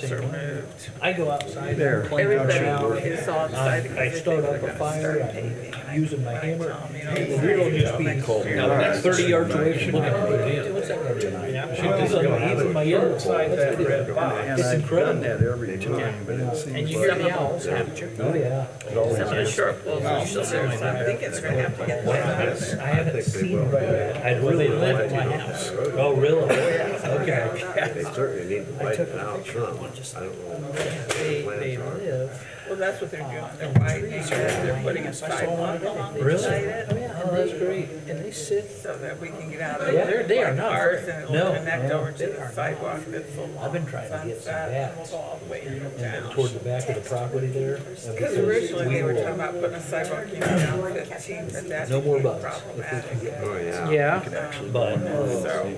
Moved. I go outside There. and play around. Everybody is all excited. I start up a fire, I'm using my hammer, and the deer will just be 30 yards away from me. What's that gonna do? He's in my yard. It's I've done incredible. that every time, but it seems And you like get the owls, haven't you? Oh, yeah. Some of the short bulls are still there, so I think it's gonna have to get better. I haven't seen that. I really live at my house. Oh, really? Okay. They certainly need to lighten out some. I don't know. They live. Well, that's what they're doing. They're widening it. They're putting a sidewalk along beside it. Oh, that's great. And they sit. So that we can get out of Yeah, there. they are not Cars very- and it'll no, connect no, over to they the are sidewalk not. that's full. I've been trying to get some bats. We'll go all the way into town. Toward the back of the property there. Because originally they were talking about putting a sidewalk in down 15, but that No more became bugs. problematic. Oh, yeah. Yeah, But, So,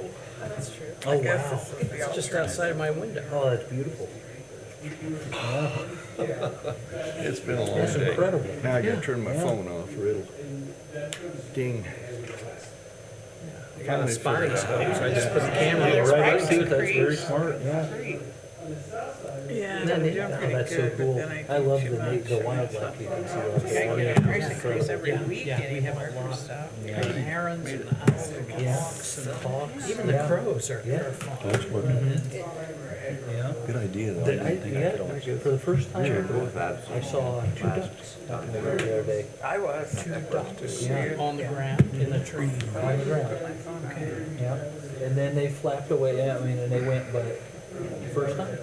oh, I guess wow. this is the just alternative. outside of my window. Oh, that's beautiful. it's been a long That's day. incredible. Now I gotta turn my phone off or it'll ding. I got a spotting scope, so I just put the Yeah, camera there. right, I do, that's very smart, yeah. Yeah, Isn't that I'm neat? doing Oh, pretty that's so good, but cool. then I love do the too the much. wildlife you can see. out I there. get a price increase every week Yeah, we have anymore a lot. for stuff. The herons and the owls and the Yeah. hawks and the Hawks, even the yeah. crows are Yeah. fun. That's what, Yeah. good idea though. I The- didn't think I could always. For the first time, Both had I saw two ducks out in the road the other day. I was. Two doctors. On the ground, in the tree. On the ground. Yeah, and then they flapped away, I mean, and they went, but first time.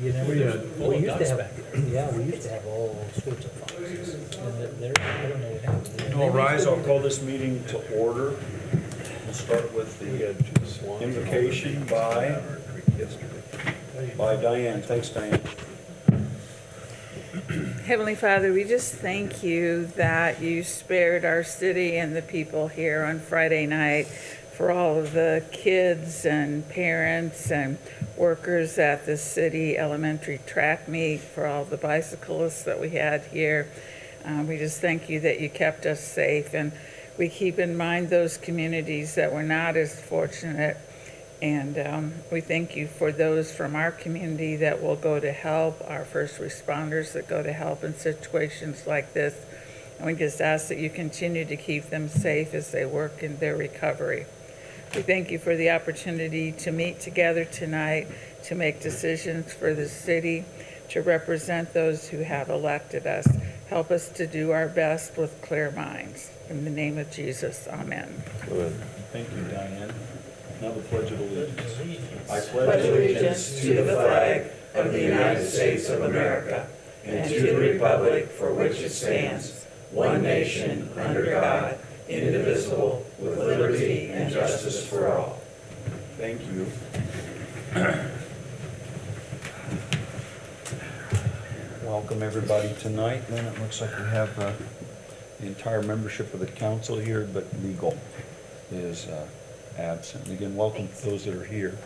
You never, we used to have, yeah, we used to have all sorts of foxes. And they're, I don't know what happened. All rise, I'll call this meeting to order. We'll start with the invocation by Diane. Thanks, Diane. Heavenly Father, we just thank you that you spared our city and the people here on Friday night, for all of the kids and parents and workers at the city elementary track meet, for all the bicyclists that we had here. We just thank you that you kept us safe, and we keep in mind those communities that were not as fortunate. And we thank you for those from our community that will go to help, our first responders that go to help in situations like this. And we just ask that you continue to keep them safe as they work in their recovery. We thank you for the opportunity to meet together tonight, to make decisions for the city, to represent those who have elected us. Help us to do our best with clear minds. In the name of Jesus, amen. Thank you, Diane. Now the Pledge of Allegiance. I Pledge allegiance to the flag of the United States of America and to the republic for which it stands, one nation, under God, indivisible, with liberty and justice for all. Thank you. Welcome, everybody, tonight. Then it looks like we have the entire membership of the council here, but legal is absent. And again, welcome to those that are here.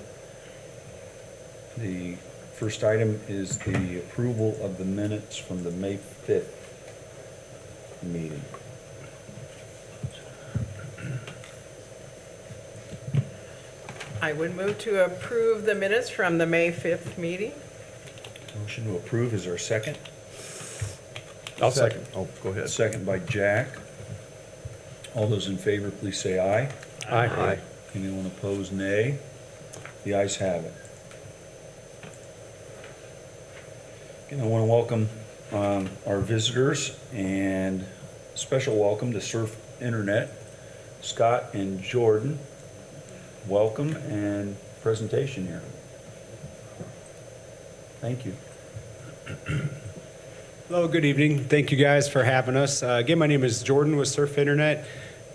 The first item is the approval of the minutes from the May 5th meeting. I would move to approve the minutes from the May 5th meeting. Motion to approve, is there a second? I'll second. Oh, go ahead. Second by Jack. All those in favor, please say aye. Aye. Anyone opposed, nay. The ayes have it. Again, I want to welcome our visitors, and special welcome to Surf Internet, Scott and Jordan. Welcome and presentation here. Thank you. Hello, good evening. Thank you guys for having us. Again, my name is Jordan with Surf Internet.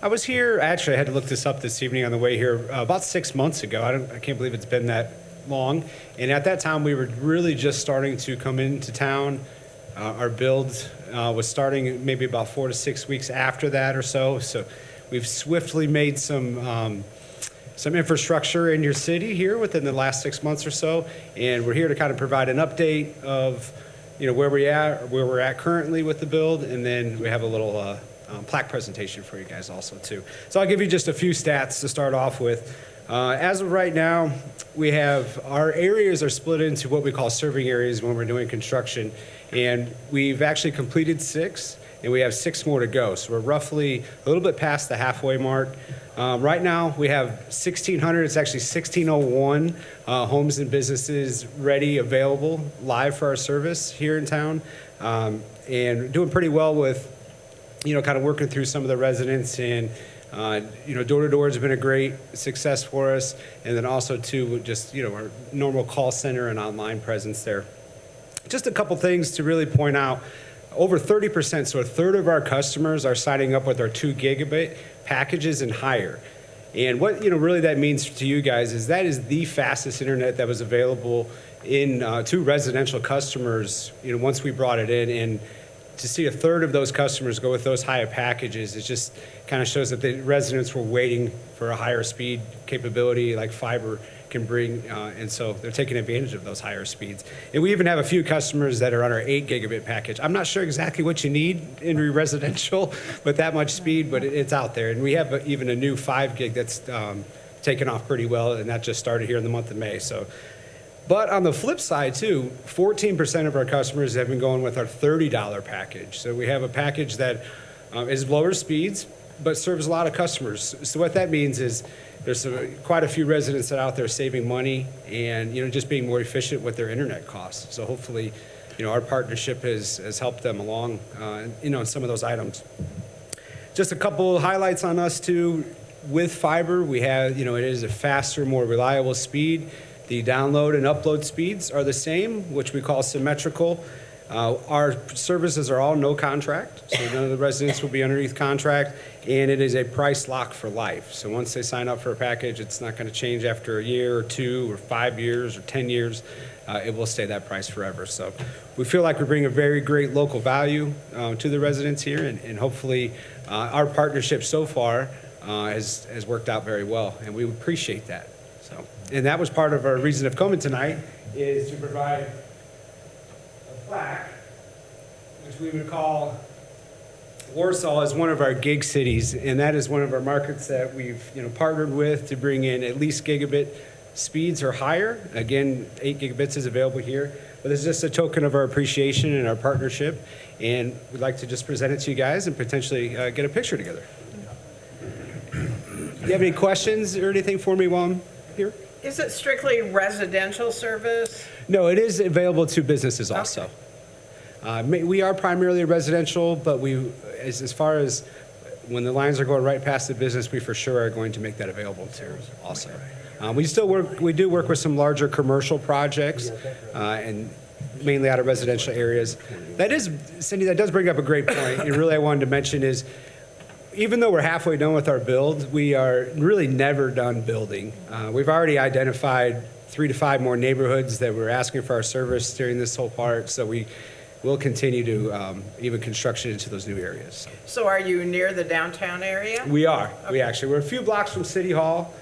I was here, actually I had to look this up this evening on the way here, about 6 months ago. I can't believe it's been that long. And at that time, we were really just starting to come into town. Our build was starting maybe about 4 to 6 weeks after that or so. So we've swiftly made some infrastructure in your city here within the last 6 months or so. And we're here to kind of provide an update of where we're at currently with the build, and then we have a little plaque presentation for you guys also too. So I'll give you just a few stats to start off with. As of right now, we have, our areas are split into what we call serving areas when we're doing construction. And we've actually completed 6, and we have 6 more to go. So we're roughly a little bit past the halfway mark. Right now, we have 1,600, it's actually 1,601 homes and businesses ready, available, live for our service here in town. And doing pretty well with, kind of working through some of the residents, and door-to-door has been a great success for us. And then also too, just, our normal call center and online presence there. Just a couple things to really point out. Over 30%, so a third of our customers are signing up with our 2 gigabit packages and higher. And what, really that means to you guys is that is the fastest internet that was available to residential customers, once we brought it in. And to see a third of those customers go with those higher packages, it just kind of shows that the residents were waiting for a higher speed capability like fiber can bring, and so they're taking advantage of those higher speeds. And we even have a few customers that are on our 8 gigabit package. I'm not sure exactly what you need in residential with that much speed, but it's out there. And we have even a new 5 gig that's taken off pretty well, and that just started here in the month of May. So, but on the flip side too, 14% of our customers have been going with our $30 package. So we have a package that is lower speeds, but serves a lot of customers. So what that means is there's quite a few residents that are out there saving money and, just being more efficient with their internet costs. So hopefully, our partnership has helped them along, in some of those items. Just a couple highlights on us too. With fiber, we have, it is a faster, more reliable speed. The download and upload speeds are the same, which we call symmetrical. Our services are all no contract, so none of the residents will be underneath contract, and it is a price lock for life. So once they sign up for a package, it's not going to change after a year or 2 or 5 years or 10 years. It will stay that price forever. So we feel like we bring a very great local value to the residents here, and hopefully our partnership so far has worked out very well, and we appreciate that. So, and that was part of our reason of coming tonight, is to provide plaque, which we would call Warsaw as one of our gig cities, and that is one of our markets that we've partnered with to bring in at least gigabit speeds or higher. Again, 8 gigabits is available here, but it's just a token of our appreciation and our partnership, and we'd like to just present it to you guys and potentially get a picture together. Do you have any questions or anything for me while I'm here? Is it strictly residential service? No, it is available to businesses also. We are primarily residential, but as far as when the lines are going right past the business, we for sure are going to make that available to also. We do work with some larger commercial projects, and mainly out of residential areas. Cindy, that does bring up a great point. And really I wanted to mention is, even though we're halfway done with our build, we are really never done building. We've already identified 3 to 5 more neighborhoods that we're asking for our service during this whole part, so we will continue to even construction into those new areas. So are you near the downtown area? We are. Okay. We're a few blocks from City Hall.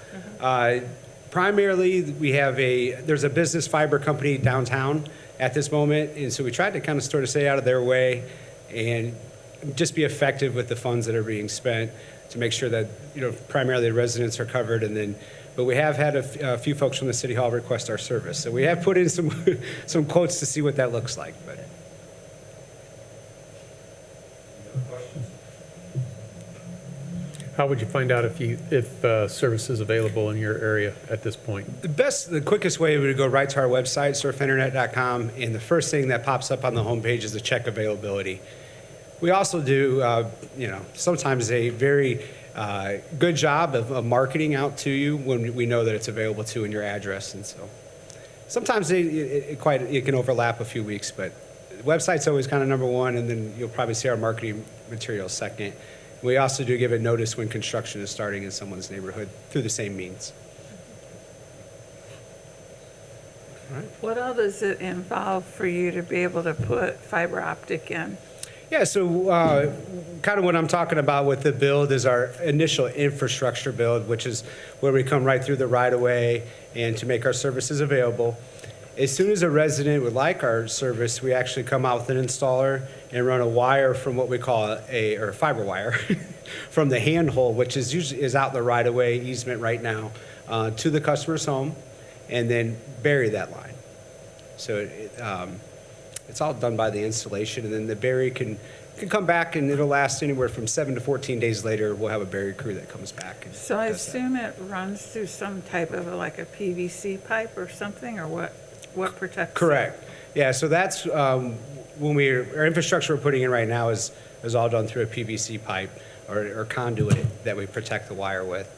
Primarily, there's a business fiber company downtown at this moment, and so we tried to kind of sort of stay out of their way and just be effective with the funds that are being spent to make sure that, primarily the residents are covered. But we have had a few folks from the City Hall request our service. So we have put in some quotes to see what that looks like. But How would you find out if service is available in your area at this point? the quickest way would be to go right to our website, surfinternet.com, and the first thing that pops up on the homepage is the check availability. We also do, sometimes a very good job of marketing out to you when we know that it's available to in your address. And so sometimes it can overlap a few weeks, but the website's always kind of number one, and then you'll probably see our marketing materials second. We also do give a notice when construction is starting in someone's neighborhood through the same means. What all does it involve for you to be able to put fiber optic in? Yeah, so kind of what I'm talking about with the build is our initial infrastructure build, which is where we come right through the right-of-way and to make our services available. As soon as a resident would like our service, we actually come out with an installer and run a wire from what we call a fiber wire from the handhole, which is usually out in the right-of-way easement right now, to the customer's home and then bury that line. So it's all done by the installation, and then the bury can come back, and it'll last anywhere from 7 to 14 days later. We'll have a bury crew that comes back. And So I does that. assume it runs through some type of like a PVC pipe or something, or what protects it? Correct. Yeah, so that's when our infrastructure we're putting in right now is all done through a PVC pipe or conduit that we protect the wire with.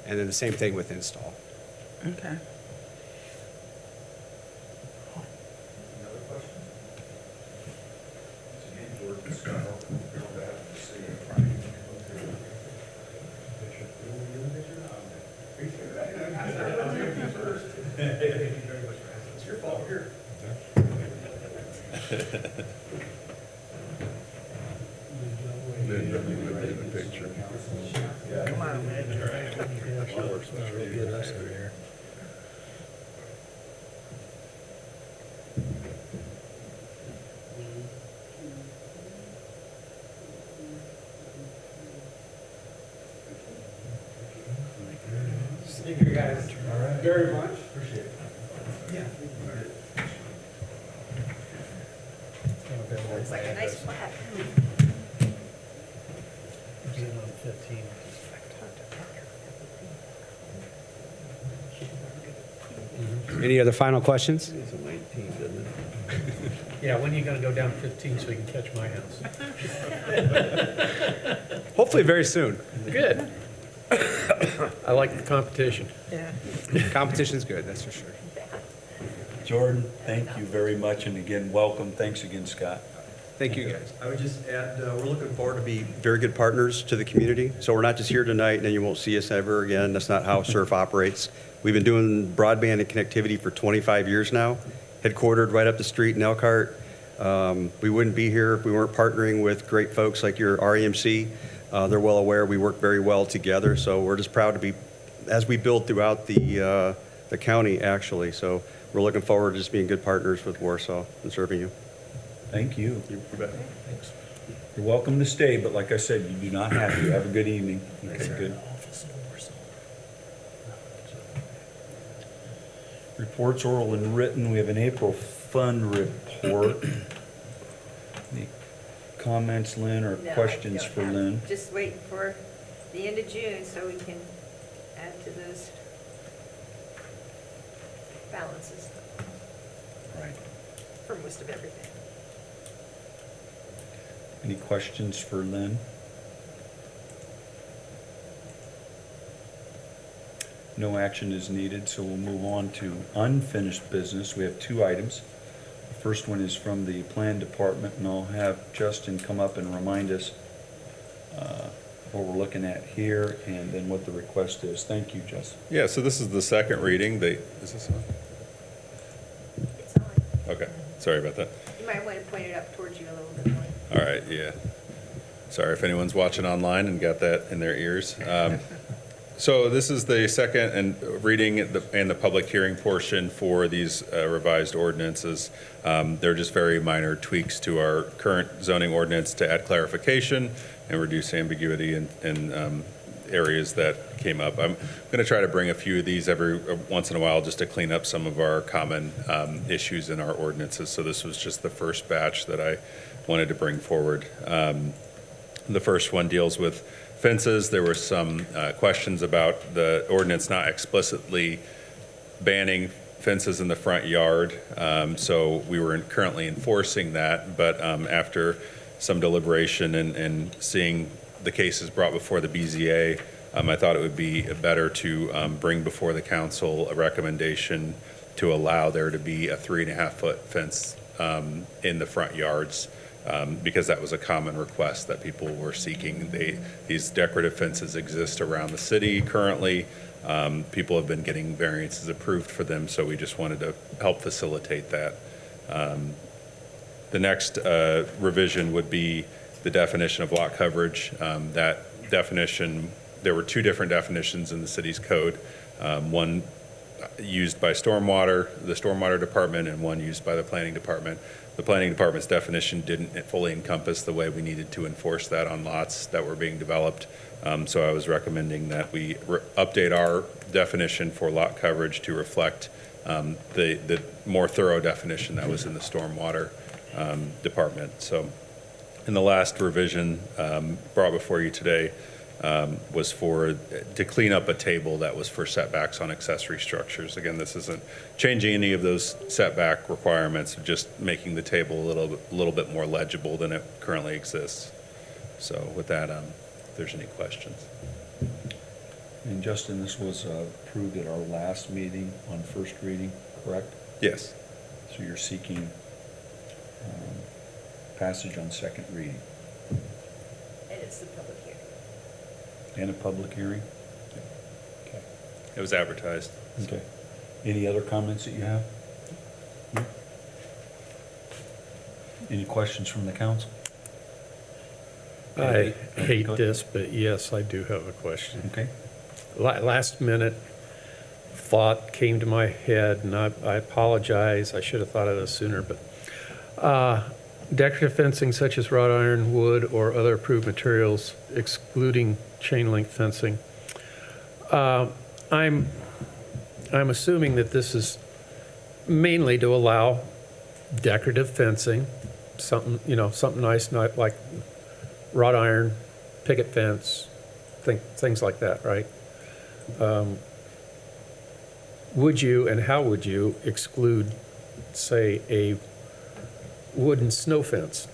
And then the same thing with install. Okay. Then let me look at the picture. Get us in there. Thank you guys very much. Appreciate it. It's like a nice flat. Any other final questions? It's a 19, doesn't it? Yeah, when are you gonna go down 15 so you can catch my house? Hopefully very soon. Good. I like the competition. Yeah. Competition's good, that's for sure. Jordan, thank you very much, and again, welcome. Thanks again, Scott. Thank you, guys. I would just add, we're looking forward to be very good partners to the community. So we're not just here tonight and then you won't see us ever again. That's not how SURF operates. We've been doing broadband and connectivity for 25 years now, headquartered right up the street in Elkhart. We wouldn't be here if we weren't partnering with great folks like your REMC. They're well aware we work very well together. So we're just proud to be, as we build throughout the county actually. So we're looking forward to just being good partners with Warsaw and serving you. Thank you. You bet. You're welcome to stay, but like I said, you do not have to. Have a good evening. Okay, good. Reports, oral and written. We have an April fund report. Any comments, Lynn, or No, I questions don't for have. Lynn? Just waiting for the end of June so we can add to those balances Right. for most of everything. Any questions for Lynn? No action is needed, so we'll move on to unfinished business. We have two items. The first one is from the Plan Department, and I'll have Justin come up and remind us what we're looking at here and then what the request is. Thank you, Justin. Yeah, so this is the second reading. Is this on? It's on. Okay, sorry about that. You might want to point it up towards you a little bit more. All right, yeah. Sorry if anyone's watching online and got that in their ears. So this is the second and reading and the public hearing portion for these revised ordinances. They're just very minor tweaks to our current zoning ordinance to add clarification and reduce ambiguity in areas that came up. I'm going to try to bring a few of these every once in a while just to clean up some of our common issues in our ordinances. So this was just the first batch that I wanted to bring forward. The first one deals with fences. There were some questions about the ordinance not explicitly banning fences in the front yard. So we were currently enforcing that, but after some deliberation and seeing the cases brought before the BZA, I thought it would be better to bring before the council a recommendation to allow there to be a 3.5-foot fence in the front yards. Because that was a common request that people were seeking. These decorative fences exist around the city currently. People have been getting variances approved for them, so we just wanted to help facilitate that. The next revision would be the definition of lot coverage. That definition, there were two different definitions in the city's code. One used by the stormwater department, and one used by the planning department. The planning department's definition didn't fully encompass the way we needed to enforce that on lots that were being developed. So I was recommending that we update our definition for lot coverage to reflect the more thorough definition that was in the stormwater department. So in the last revision brought before you today was to clean up a table that was for setbacks on accessory structures. Again, this isn't changing any of those setback requirements, just making the table a little bit more legible than it currently exists. So with that, if there's any questions. And Justin, this was approved at our last meeting on first reading, correct? Yes. So you're seeking passage on second reading And it's the public hearing. and a public hearing? Okay. It was advertised. Okay. Any other comments that you have? No? Any questions from the council? I hate Go ahead. this, but yes, I do have a question. Okay. Last minute thought came to my head, and I apologize, I should have thought of this sooner, but decorative fencing such as wrought iron, wood, or other approved materials excluding chain link fencing. I'm assuming that this is mainly to allow decorative fencing, something nice, not like wrought iron, picket fence, things like that, right? Would you, and how would you exclude, say, a wooden snow fence?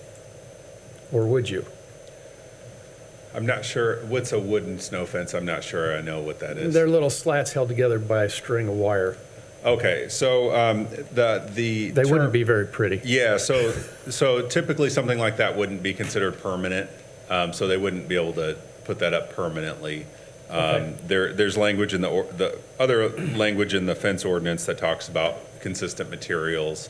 Or would you? I'm not sure, what's a wooden snow fence? I'm not sure I know what that is. They're little slats held together by a string of wire. Okay, so They wouldn't be very pretty. Yeah, so typically something like that wouldn't be considered permanent, so they wouldn't be able to put that up permanently. Okay. There's language in the other language in the fence ordinance that talks about consistent materials,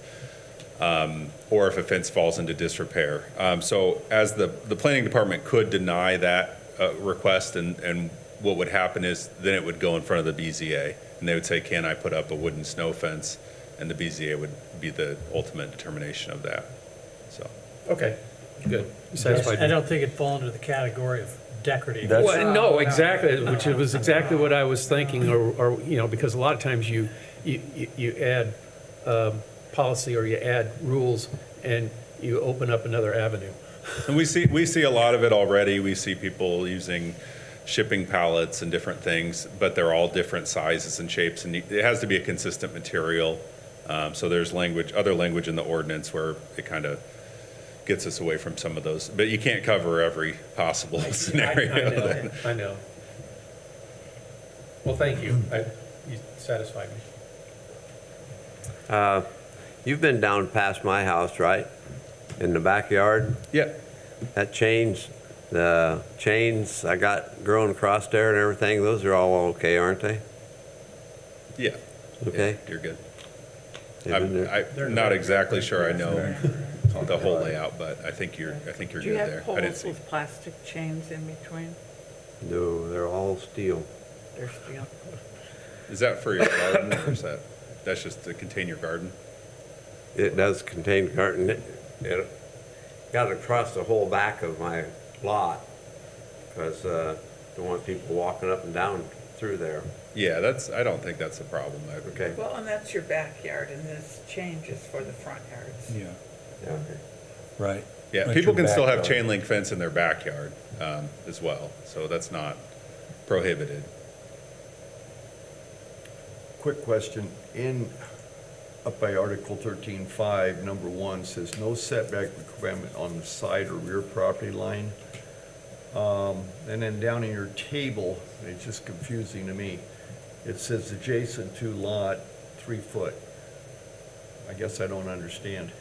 or if a fence falls into disrepair. So as the planning department could deny that request, and what would happen is then it would go in front of the BZA, and they would say, can I put up a wooden snow fence? And the BZA would be the ultimate determination of that, so. Okay, good. Satisfied. I don't think it'd fall into the category of decorative. That's- Well, no, exactly, which was exactly what I was thinking, or, because a lot of times you add policy or you add rules and you open up another avenue. And we see a lot of it already. We see people using shipping pallets and different things, but they're all different sizes and shapes, and it has to be a consistent material. So there's other language in the ordinance where it kind of gets us away from some of those, but you can't cover every possible scenario. I know. Well, thank you. You satisfied me. You've been down past my house, right? In the backyard? Yeah. That the chains I got growing across there and everything, those are all okay, aren't they? Yeah. Okay. Yeah, you're good. They've been there? I'm not exactly sure I know the whole layout, but I think you're Do good you there. have I didn't poles see. with plastic chains in between? No, they're all steel. They're steel. Is that for your garden, or is that's just to contain your garden? It does contain garden. It got across the whole back of my lot because don't want people walking up and down through there. Yeah, I don't think that's a problem. Okay. Well, and that's your backyard, and this changes for the front yards. Yeah, Yeah, okay. right. Yeah, That's people your can still have backyard. chain link fence in their backyard as well, so that's not prohibited. Quick question, up by Article 13.5, number 1, says no setback requirement on the side or rear property line. And then down in your table, it's just confusing to me, it says adjacent to lot 3 foot. I guess I don't understand.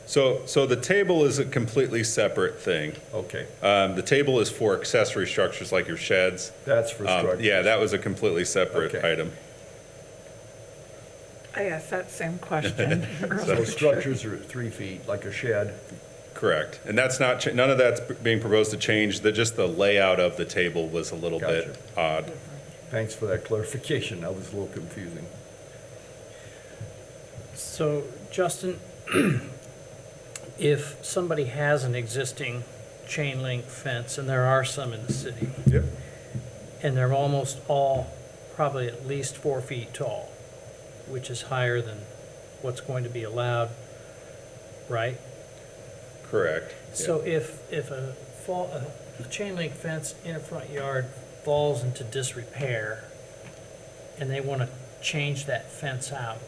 So the table is a completely separate thing. Okay, The table is for accessory structures like your sheds. that's for structures. Yeah, that was a completely separate Okay. item. I asked that same question So earlier. structures are 3 feet, like a shed. Correct. And that's not, none of that's being proposed to change, just the layout of the table was a little bit Gotcha. odd. Thanks for that clarification, that was a little confusing. So, Justin, if somebody has an existing chain link fence, and there are some in the city, Yep. and they're almost all probably at least 4 feet tall, which is higher than what's going to be allowed, right? Correct. So if a chain link fence in a front yard falls into disrepair and they want to change that fence out,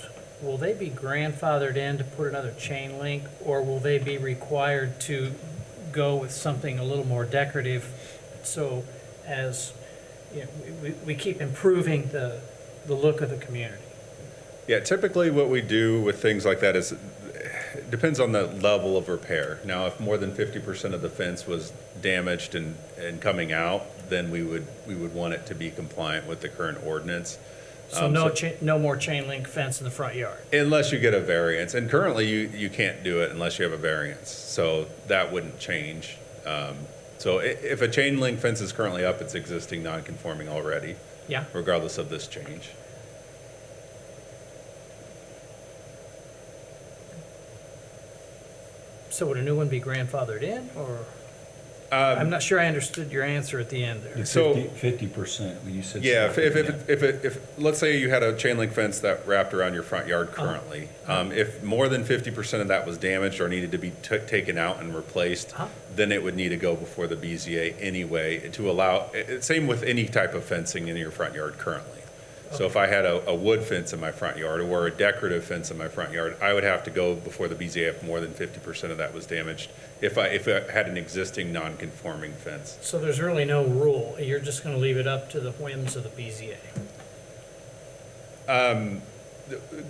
will they be grandfathered in to put another chain link, or will they be required to go with something a little more decorative? So as, you know, we keep improving the look of the community. Yeah, typically what we do with things like that is, it depends on the level of repair. Now, if more than 50% of the fence was damaged and coming out, then we would want it to be compliant with the current ordinance. So no more chain link fence in the front yard? Unless you get a variance, and currently you can't do it unless you have a variance, so that wouldn't change. So if a chain link fence is currently up, it's existing non-conforming already. Yeah. Regardless of this change. So would a new one be grandfathered in, or? I'm not sure I understood your answer at the end there. So- 50%, you said. Yeah, something, if let's say you had a chain link fence that wrapped around your front yard currently, if more than 50% of that was damaged or needed to be taken out and replaced, then it would need to go before the BZA anyway to allow, same with any type of fencing in your front yard currently. So if I had a wood fence in my front yard or a decorative fence in my front yard, I would have to go before the BZA if more than 50% of that was damaged, if I had an existing non-conforming fence. So there's really no rule, you're just gonna leave it up to the whims of the BZA?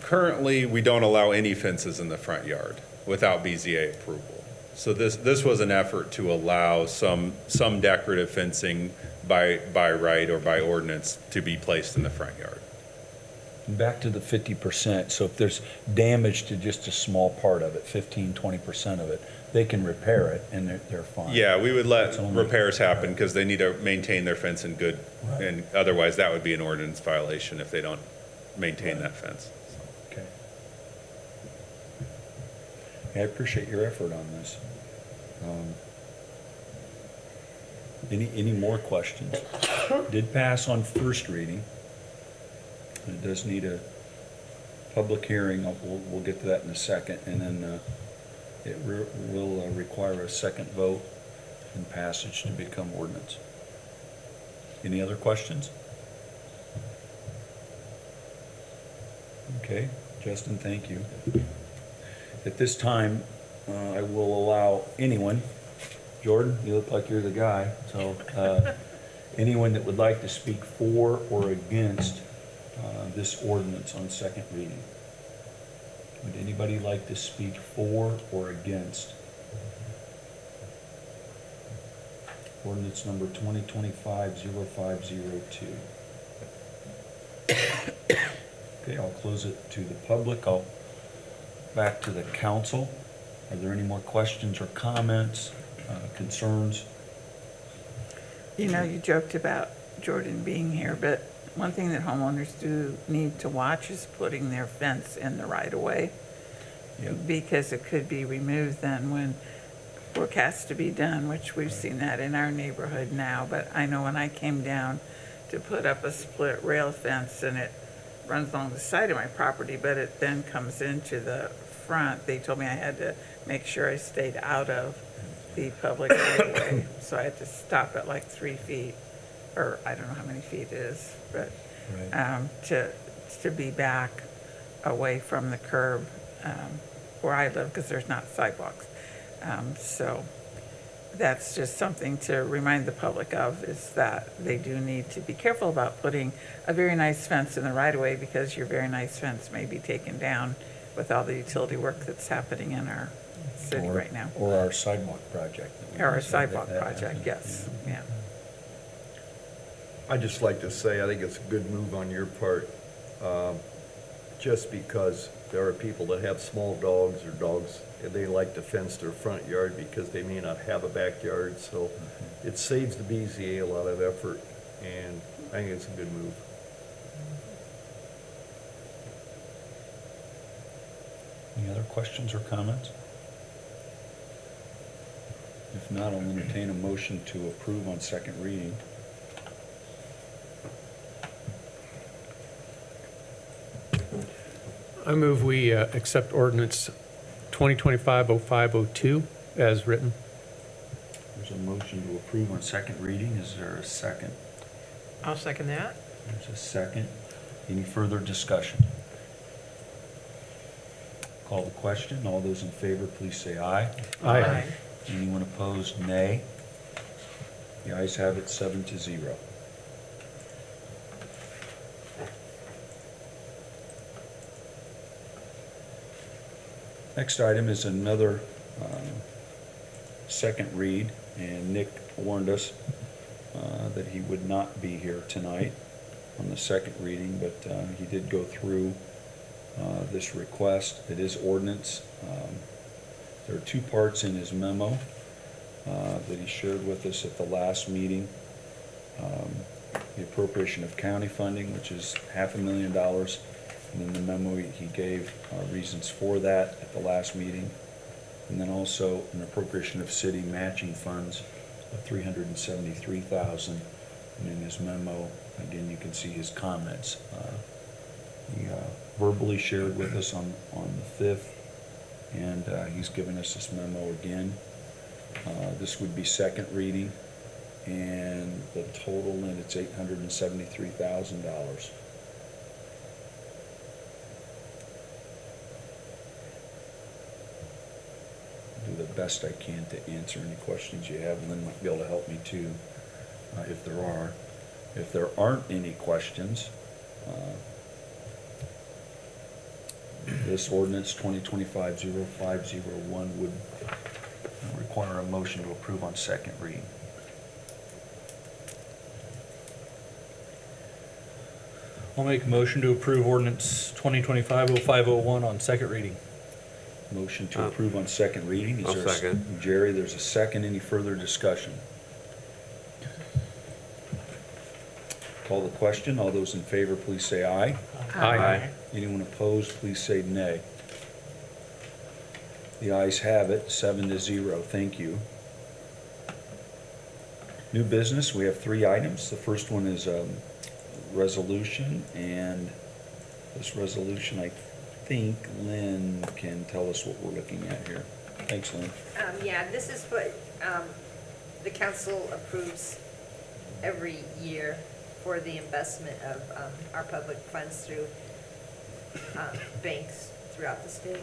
Currently, we don't allow any fences in the front yard without BZA approval. So this was an effort to allow some decorative fencing by right or by ordinance to be placed in the front yard. Back to the 50%, so if there's damage to just a small part of it, 15-20% of it, they can repair it and they're fine. Yeah, we would let It's only- repairs happen because they need to maintain their fence in good, and otherwise that would be an ordinance violation if they don't maintain that fence. Okay. I appreciate your effort on this. Any more questions? Did pass on first reading. It does need a public hearing. We'll get to that in a second, and then it will require a second vote and passage to become ordinance. Any other questions? Okay, Justin, thank you. At this time, I will allow anyone, Jordan, you look like you're the guy, so anyone that would like to speak for or against this ordinance on second reading. Would anybody like to speak for or against ordinance number 2025-0502? Okay, I'll close it to the public. I'll back to the council. Are there any more questions or comments, concerns? You know, you joked about Jordan being here, but one thing that homeowners do need to watch is putting their fence in the right of way. Yep. Because it could be removed then when work has to be done, which we've seen that in our neighborhood now. But I know when I came down to put up a split rail fence and it runs along the side of my property, but it then comes into the front, they told me I had to make sure I stayed out of the public right of way. So I had to stop at like 3 feet, or I don't know how many feet it is, but to be back away from the curb where I live, because there's not sidewalks. So that's just something to remind the public of, is that they do need to be careful about putting a very nice fence in the right of way, because your very nice fence may be taken down with all the utility work that's happening in our city right now. Or our sidewalk project. Or our sidewalk project, yes, yeah. I'd just like to say, I think it's a good move on your part, just because there are people that have small dogs or dogs, and they like to fence their front yard because they may not have a backyard, so it saves the BZA a lot of effort, and I think it's a good move. Any other questions or comments? If not, I'll entertain a motion to approve on second reading. I move we accept ordinance 2025-0502 as written. There's a motion to approve on second reading. Is there a second? I'll second that. There's a second. Any further discussion? Call the question. All those in favor, please say aye. Aye. Anyone opposed, nay. The ayes have it, 7-0. Next item is another second read, and Nick warned us that he would not be here tonight on the second reading, but he did go through this request. It is ordinance. There are two parts in his memo that he shared with us at the last meeting. The appropriation of county funding, which is $500,000, and then the memo he gave reasons for that at the last meeting. And then also an appropriation of city matching funds of $373,000. And in his memo, again, you can see his comments. He verbally shared with us on the 5th, and he's given us this memo again. This would be second reading, and the total in it's $873,000. Do the best I can to answer any questions you have. Lynn might be able to help me too, if there are. If there aren't any questions, this ordinance 2025-0501 would require a motion to approve on second reading. I'll make a motion to approve ordinance 2025-0501 on second reading. Motion to approve on second reading. Is I'll there a second. Jerry, there's a second. Any further discussion? Call the question. All those in favor, please say aye. Aye. Anyone opposed, please say nay. The ayes have it, 7-0. Thank you. New business, we have 3 items. The first one is resolution, and this resolution, I think Lynn can tell us what we're looking at here. Thanks, Lynn. Yeah, this is what the council approves every year for the investment of our public funds through banks throughout the state.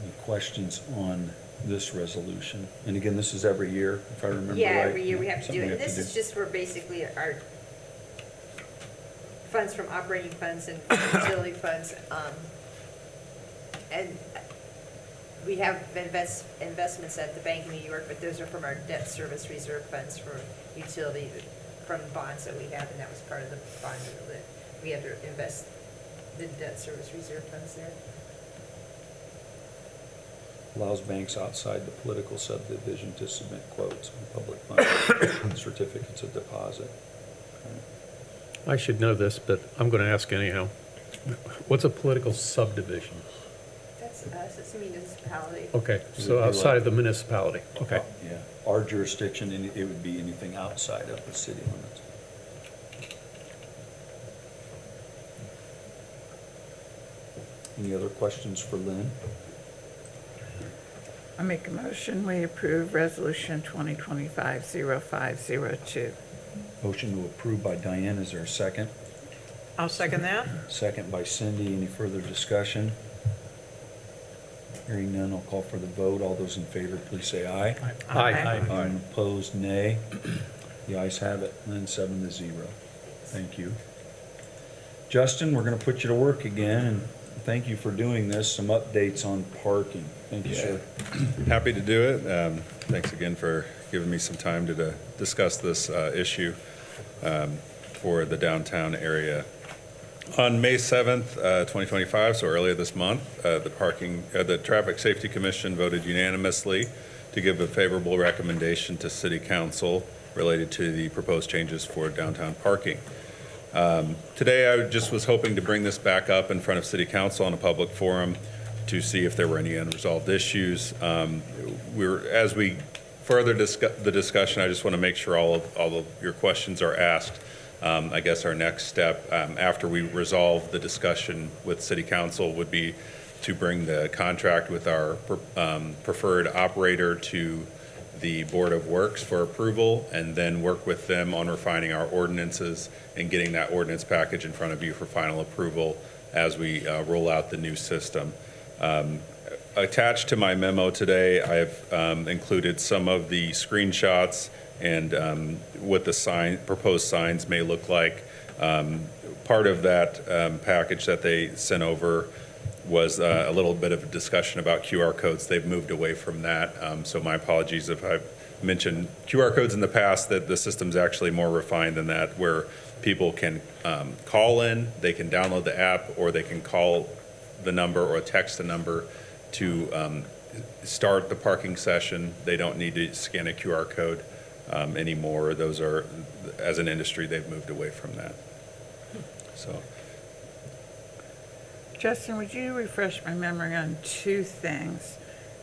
Any questions on this resolution? And again, this is every year, if I remember right. Yeah, every year we have to Something do we it. have This to is just for basically our funds from operating funds and utility funds. And we have investments at the Bank of New York, but those are from our debt service reserve funds for utility, from bonds that we have, and that was part of the bond that we had to invest the debt service reserve funds there. Allows banks outside the political subdivision to submit quotes on public funds, certificates of deposit. I should know this, but I'm going to ask anyhow. What's a political subdivision? That's us, it's a municipality. Okay, So so it'd be outside like- of the municipality. Okay. Yeah, our jurisdiction, and it would be anything outside of the city limits. Any other questions for Lynn? I make a motion, we approve resolution 2025-0502. Motion to approve by Diane, is there a second? I'll second that. Second by Cindy, any further discussion? Hearing none, I'll call for the vote. All those in favor, please say aye. Aye. Anyone opposed, nay. The ayes have it, Lynn, 7-0. Thank you. Justin, we're gonna put you to work again, and thank you for doing this. Some updates on parking. Thank you, sir. Happy to do it. Thanks again for giving me some time to discuss this issue for the downtown area. On May 7th, 2025, so earlier this month, the Traffic Safety Commission voted unanimously to give a favorable recommendation to City Council related to the proposed changes for downtown parking. Today, I just was hoping to bring this back up in front of City Council on a public forum to see if there were any unresolved issues. As we further the discussion, I just want to make sure all of your questions are asked. I guess our next step, after we resolve the discussion with City Council, would be to bring the contract with our preferred operator to the Board of Works for approval, and then work with them on refining our ordinances and getting that ordinance package in front of you for final approval as we roll out the new system. Attached to my memo today, I've included some of the screenshots and what the proposed signs may look like. Part of that package that they sent over was a little bit of a discussion about QR codes. They've moved away from that, so my apologies if I've mentioned QR codes in the past, that the system's actually more refined than that, where people can call in, they can download the app, or they can call the number or text the number to start the parking session. They don't need to scan a QR code anymore. Those are, as an industry, they've moved away from that. So, Justin, would you refresh my memory on two things?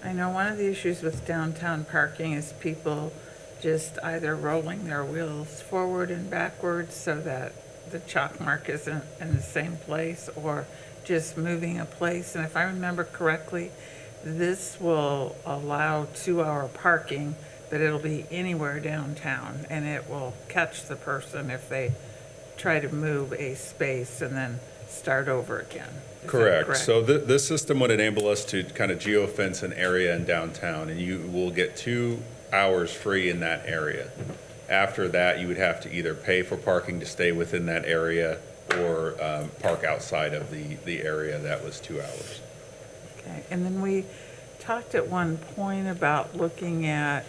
I know one of the issues with downtown parking is people just either rolling their wheels forward and backwards so that the chalk mark isn't in the same place, or just moving a place. And if I remember correctly, this will allow 2-hour parking, but it'll be anywhere downtown, and it will catch the person if they try to move a space and then start over again. Is that correct. So this system would enable us to kind of geofence an area in downtown, and you will get 2 hours free in that area. After that, you would have to either pay for parking to stay within that area, or park outside of the area that was 2 hours. Okay, and then we talked at one point about looking at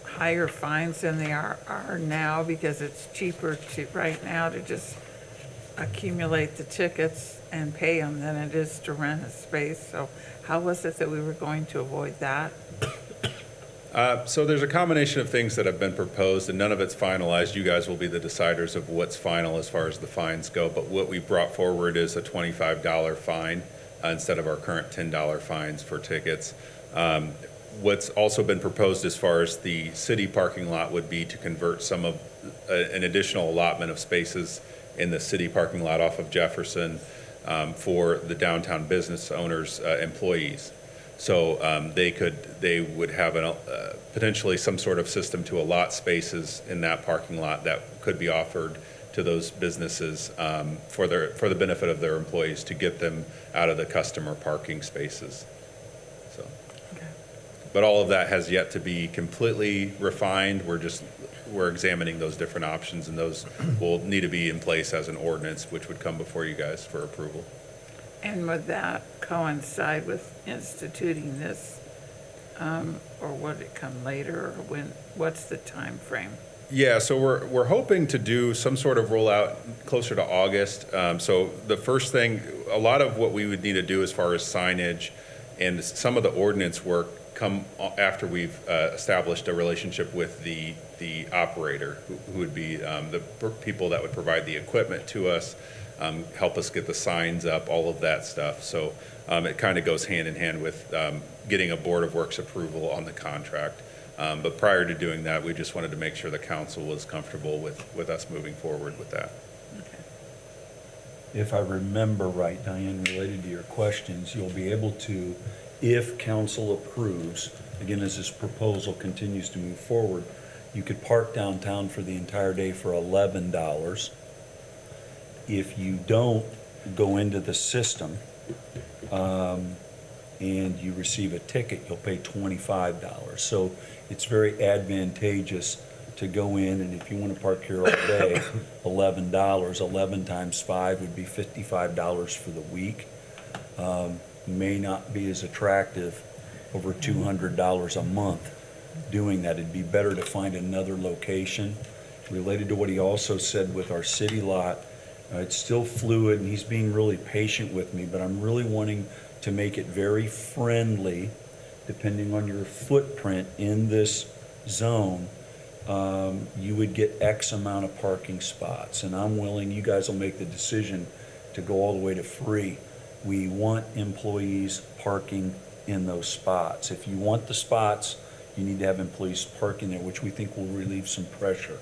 higher fines than they are now, because it's cheaper right now to just accumulate the tickets and pay them than it is to rent a space. So how was it that we were going to avoid that? So there's a combination of things that have been proposed, and none of it's finalized. You guys will be the deciders of what's final as far as the fines go, but what we brought forward is a $25 fine instead of our current $10 fines for tickets. What's also been proposed as far as the city parking lot would be to convert some of an additional allotment of spaces in the city parking lot off of Jefferson for the downtown business owners' employees. So they would have potentially some sort of system to allot spaces in that parking lot that could be offered to those businesses for the benefit of their employees, to get them out of the customer parking spaces. So, Okay. but all of that has yet to be completely refined. We're examining those different options, and those will need to be in place as an ordinance, which would come before you guys for approval. And would that coincide with instituting this, or would it come later, or what's the time frame? Yeah, so we're hoping to do some sort of rollout closer to August. So the first thing, a lot of what we would need to do as far as signage and some of the ordinance work come after we've established a relationship with the operator, who would be the people that would provide the equipment to us, help us get the signs up, all of that stuff. So it kind of goes hand in hand with getting a Board of Works approval on the contract. But prior to doing that, we just wanted to make sure the council was comfortable with us moving forward with that. If I remember right, Diane, related to your questions, you'll be able to, if council approves, again, as this proposal continues to move forward, you could park downtown for the entire day for $11. If you don't go into the system and you receive a ticket, you'll pay $25. So it's very advantageous to go in, and if you want to park here all day, $11. 11 times 5 would be $55 for the week. May not be as attractive over $200 a month doing that. It'd be better to find another location. Related to what he also said with our city lot, it's still fluid, and he's being really patient with me, but I'm really wanting to make it very friendly, depending on your footprint in this zone. You would get X amount of parking spots, and I'm willing, you guys will make the decision to go all the way to free. We want employees parking in those spots. If you want the spots, you need to have employees parking there, which we think will relieve some pressure.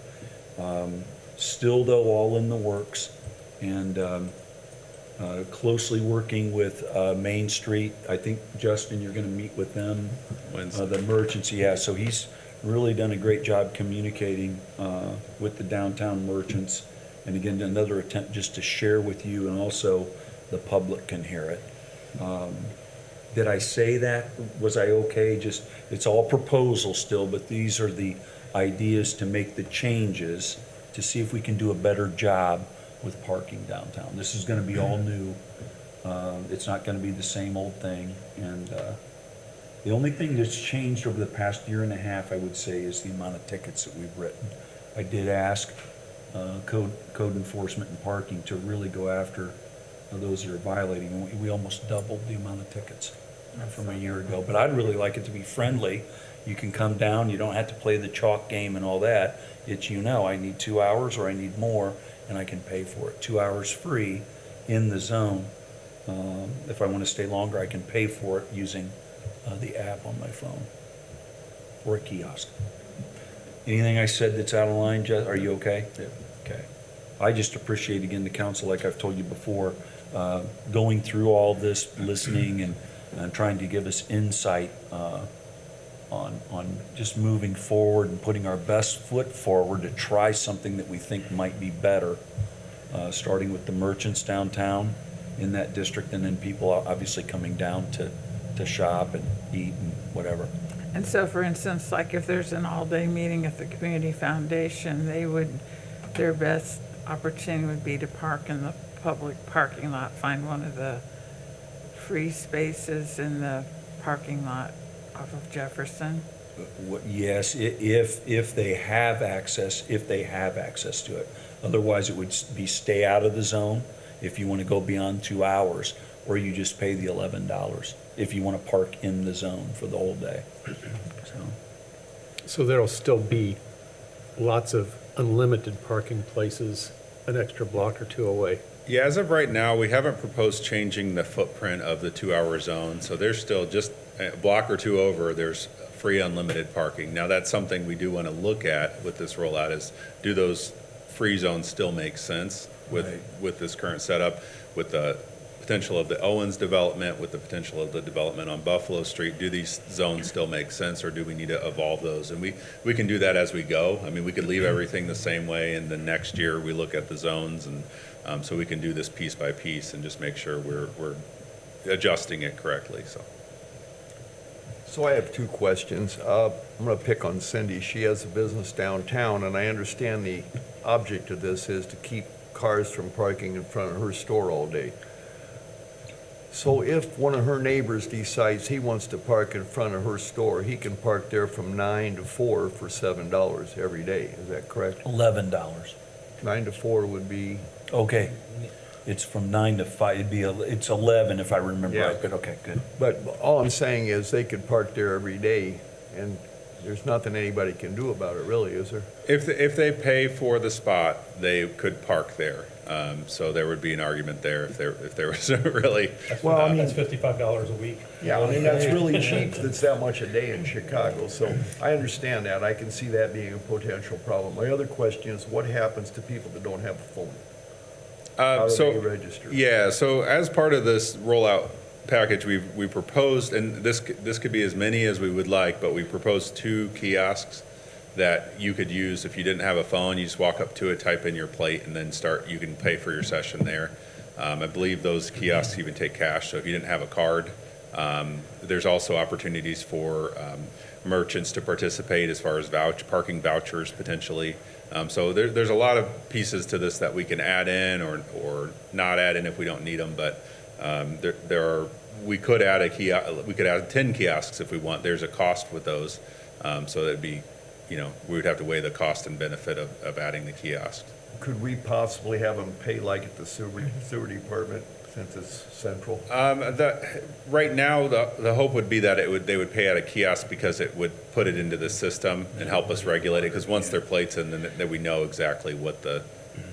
Still though, all in the works, and closely working with Main Street. I think, Justin, you're gonna meet with them. Wednesday. The merchants, yeah, so he's really done a great job communicating with the downtown merchants. And again, another attempt just to share with you, and also the public can hear it. Did I say that? Was I okay? Just, it's all proposal still, but these are the ideas to make the changes to see if we can do a better job with parking downtown. This is gonna be all new. It's not gonna be the same old thing. And the only thing that's changed over the past year and a half, I would say, is the amount of tickets that we've written. I did ask code enforcement and parking to really go after those that are violating. And we almost doubled the amount of tickets from a year ago. But I'd really like it to be friendly. You can come down, you don't have to play the chalk game and all that. It's, I need 2 hours or I need more, and I can pay for it. 2 hours free in the zone. If I want to stay longer, I can pay for it using the app on my phone or a kiosk. Anything I said that's out of line, Jess, are you okay? Yeah. Okay. I just appreciate, again, the council, like I've told you before, going through all this, listening and trying to give us insight on just moving forward and putting our best foot forward to try something that we think might be better, starting with the merchants downtown in that district, and then people obviously coming down to shop and eat and whatever. And so, for instance, like if there's an all-day meeting at the Community Foundation, their best opportunity would be to park in the public parking lot, find one of the free spaces in the parking lot off of Jefferson. Yes, if they have access to it. Otherwise, it would be stay out of the zone if you want to go beyond 2 hours, or you just pay the $11 if you want to park in the zone for the whole day. So there'll still be lots of unlimited parking places an extra block or two away. Yeah, as of right now, we haven't proposed changing the footprint of the 2 hour zone, so there's still just a block or two over, there's free unlimited parking. Now, that's something we do want to look at with this rollout is, do those free zones still make sense with this current setup, with the potential of the Owens development, with the potential of the development on Buffalo Street? Do these zones still make sense, or do we need to evolve those? And we can do that as we go. I mean, we could leave everything the same way, and then next year we look at the zones, and so we can do this piece by piece and just make sure we're adjusting it correctly, So I have two questions. I'm going to pick on Cindy. She has a business downtown, and I understand the object of this is to keep cars from parking in front of her store all day. So if one of her neighbors decides he wants to park in front of her store, he can park there from 9 to 4 for $7 every day. Is that correct? $11. 9 to 4 would be, Okay. It's from 9 to 5, it's 11 if I remember Yeah. right, but okay, good. but all I'm saying is they could park there every day, and there's nothing anybody can do about it, really, is there? if they pay for the spot, they could park there. So there would be an argument there if there was a really. Well, I mean, That's $55 a week. yeah, I mean, that's really cheap, that's that much a day in Chicago, so I understand that, I can see that being a potential problem. My other question is, what happens to people that don't have a phone? How do they register? Yeah, so as part of this rollout package, we proposed, and this could be as many as we would like, but we proposed 2 kiosks that you could use if you didn't have a phone. You just walk up to it, type in your plate, and then you can pay for your session there. I believe those kiosks even take cash, so if you didn't have a card, there's also opportunities for merchants to participate as far as parking vouchers potentially. So there's a lot of pieces to this that we can add in or not add in if we don't need them, but we could add 10 kiosks if we want. There's a cost with those, so that'd be, we would have to weigh the cost and benefit of adding the kiosks. Could we possibly have them pay like at the sewer department, since it's central? Right now, the hope would be that they would pay at a kiosk because it would put it into the system and help us regulate it. Because once their plate's in, then we know exactly what the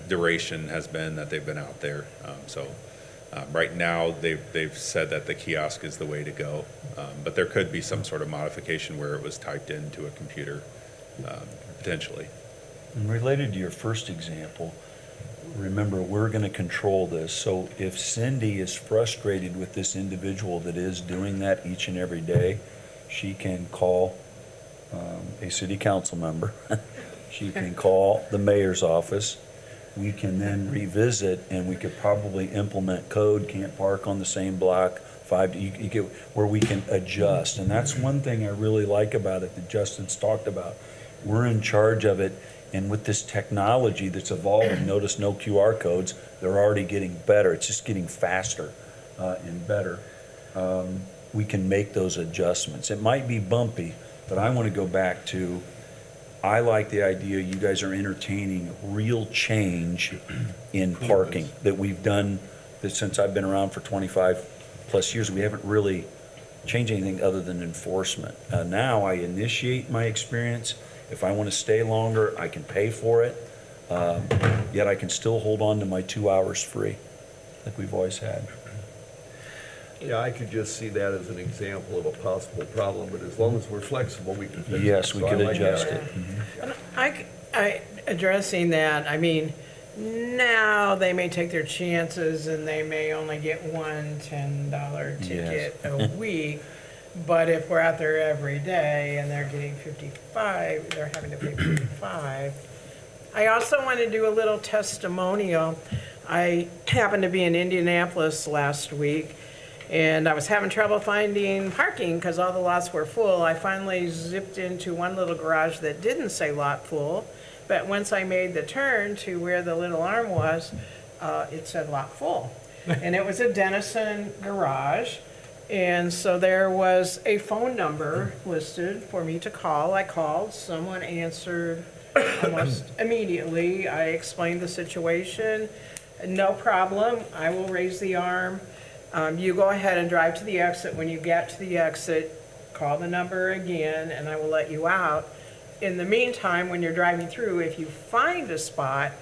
duration has been that they've been out there. So Right now, they've said that the kiosk is the way to go, but there could be some sort of modification where it was typed into a computer, potentially. And related to your first example, remember, we're going to control this. So if Cindy is frustrated with this individual that is doing that each and every day, she can call a city council member. She can call the mayor's office. We can then revisit, and we could probably implement code, can't park on the same block, you get, where we can adjust. And that's one thing I really like about it that Justin's talked about. We're in charge of it, and with this technology that's evolving, notice no QR codes, they're already getting better. It's just getting faster and better. We can make those adjustments. It might be bumpy, but I want to go back to, I like the idea you guys are entertaining real change in parking that we've done that since I've been around for 25 plus years. We haven't really changed anything other than enforcement. Now I initiate my experience. If I want to stay longer, I can pay for it. Yet I can still hold on to my 2 hours free like we've always had. Yeah, I could just see that as an example of a possible problem, but as long as we're flexible, we can fix it. Yes, we So I could like adjust that. it. Addressing that, I mean, now they may take their chances and they may only get one $10 ticket a week. But if we're out there every day and they're getting 55, they're having to pay 55. I also want to do a little testimonial. I happened to be in Indianapolis last week, and I was having trouble finding parking because all the lots were full. I finally zipped into one little garage that didn't say lot full, but once I made the turn to where the little arm was, it said lot full. And it was a Dennison garage. And so there was a phone number listed for me to call. I called, someone answered almost immediately. I explained the situation. No problem, I will raise the arm. You go ahead and drive to the exit. When you get to the exit, call the number again and I will let you out. In the meantime, when you're driving through, if you find a spot,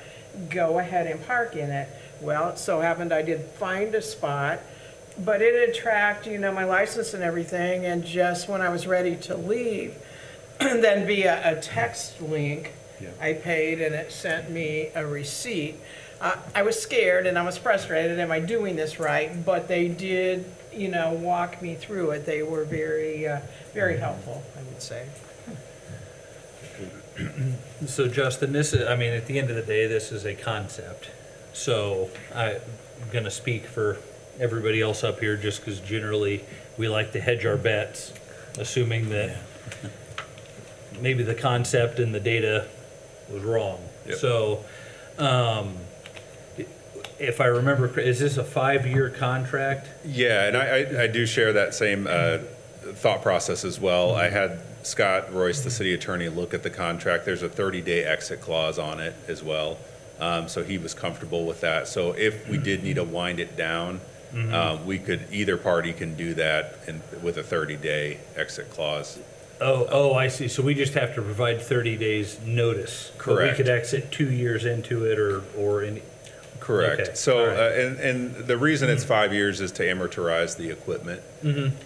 go ahead and park in it. Well, it so happened I did find a spot. But it had tracked, my license and everything, and just when I was ready to leave, then via a text link, I paid and it sent me a receipt. I was scared and I was frustrated, am I doing this right? But they did, walk me through it. They were very, very helpful, I would say. So Justin, this is, at the end of the day, this is a concept. So I'm gonna speak for everybody else up here, just because generally we like to hedge our bets, assuming that maybe the concept and the data was wrong. Yep. So, if I remember, is this a 5-year contract? Yeah, and I do share that same thought process as well. I had Scott Royce, the city attorney, look at the contract. There's a 30-day exit clause on it as well. So he was comfortable with that. So if we did need to wind it down, either party can do that with a 30-day exit clause. Oh, I see. So we just have to provide 30 days notice. But Correct. we could exit 2 years into it or in. Correct. Okay, So, all right. and the reason it's 5 years is to amortize the equipment.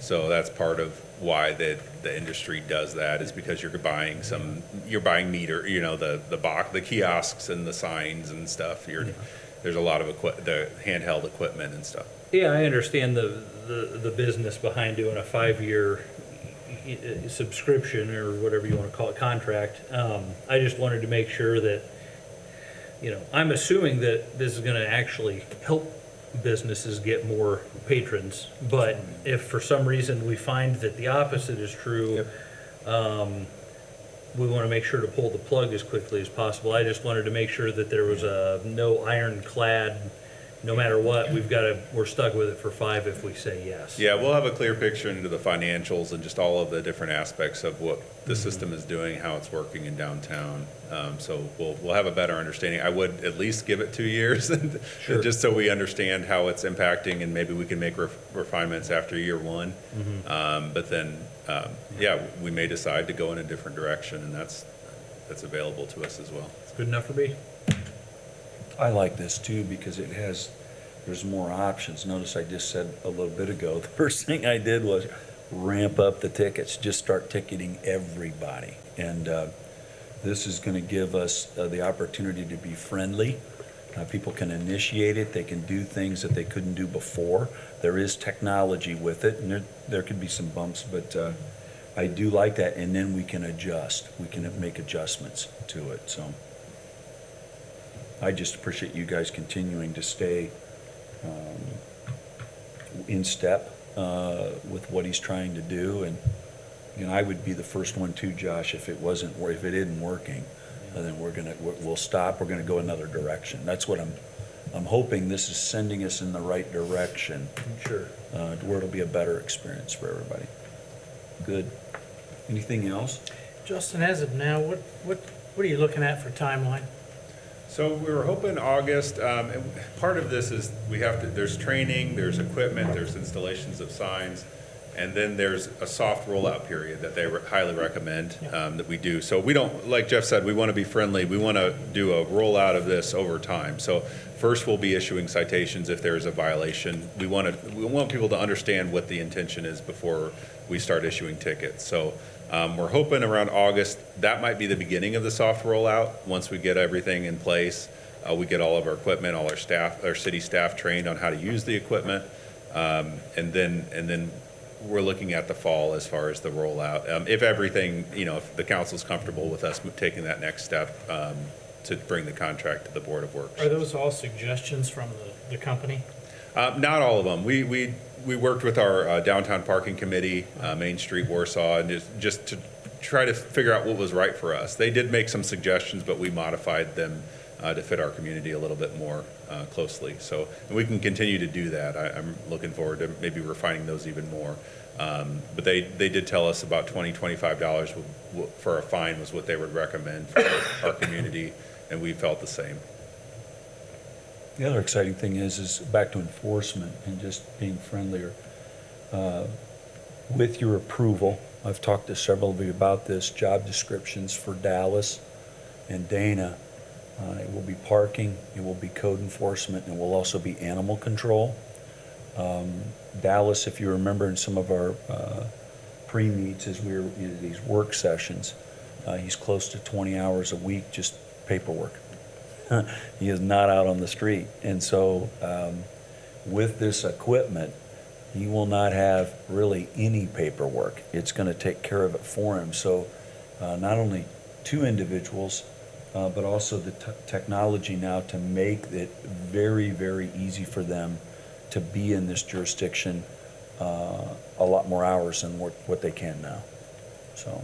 So that's part of why the industry does that, is because you're buying meter, the box, the kiosks and the signs and stuff. There's a lot of the handheld equipment and stuff. Yeah, I understand the business behind doing a 5-year subscription or whatever you want to call it, contract. I just wanted to make sure that, I'm assuming that this is going to actually help businesses get more patrons. But if for some reason we find that the opposite is true, we want to make sure to pull the plug as quickly as possible. I just wanted to make sure that there was no ironclad, no matter what, we're stuck with it for 5 if we say yes. Yeah, we'll have a clear picture into the financials and just all of the different aspects of what the system is doing, how it's working in downtown. So we'll have a better understanding. I would at least give it 2 years, just so we understand how it's impacting, and maybe we can make refinements after year 1. But then, we may decide to go in a different direction, and that's available to us as well. It's good enough for me. I like this too because it has there's more options. Notice I just said a little bit ago, the first thing I did was ramp up the tickets, just start ticketing everybody. And this is going to give us the opportunity to be friendly. People can initiate it, they can do things that they couldn't do before. There is technology with it, and there could be some bumps, but I do like that, and then we can adjust. We can make adjustments to it, so. I just appreciate you guys continuing to stay in step with what he's trying to do, and I would be the first one too, Josh, if it isn't working, then we'll stop. We're gonna go another direction. That's what I'm hoping. This is sending us in the right direction. Sure. Where it'll be a better experience for everybody. Good. Anything else? Justin, as of now, what are you looking at for timeline? So we were hoping August. And part of this is there's training, there's equipment, there's installations of signs, and then there's a soft rollout period that they highly recommend that we do. So we don't, like Jeff said, we want to be friendly. We want to do a rollout of this over time. So first we'll be issuing citations if there's a violation. We want people to understand what the intention is before we start issuing tickets. So we're hoping around August, that might be the beginning of the soft rollout. Once we get everything in place, we get all of our equipment, all our staff, our city staff trained on how to use the equipment. And then we're looking at the fall as far as the rollout. If everything, if the council's comfortable with us taking that next step to bring the contract to the Board of Works. Are those all suggestions from the company? Not all of them. We worked with our downtown parking committee, Main Street Warsaw, and just to try to figure out what was right for us. They did make some suggestions, but we modified them to fit our community a little bit more closely. So, and we can continue to do that. I'm looking forward to maybe refining those even more. But they did tell us about $25 for a fine was what they would recommend for our community, and we felt the same. The other exciting thing is back to enforcement and just being friendlier. With your approval, I've talked to several of you about this, job descriptions for Dallas and Dana. It will be parking, it will be code enforcement, and it will also be animal control. Dallas, if you remember in some of our pre-meets as we were in these work sessions, he's close to 20 hours a week, just paperwork. He is not out on the street. And so with this equipment, he will not have really any paperwork. It's going to take care of it for him. So not only two individuals, but also the technology now to make it very, very easy for them to be in this jurisdiction a lot more hours than what they can now. So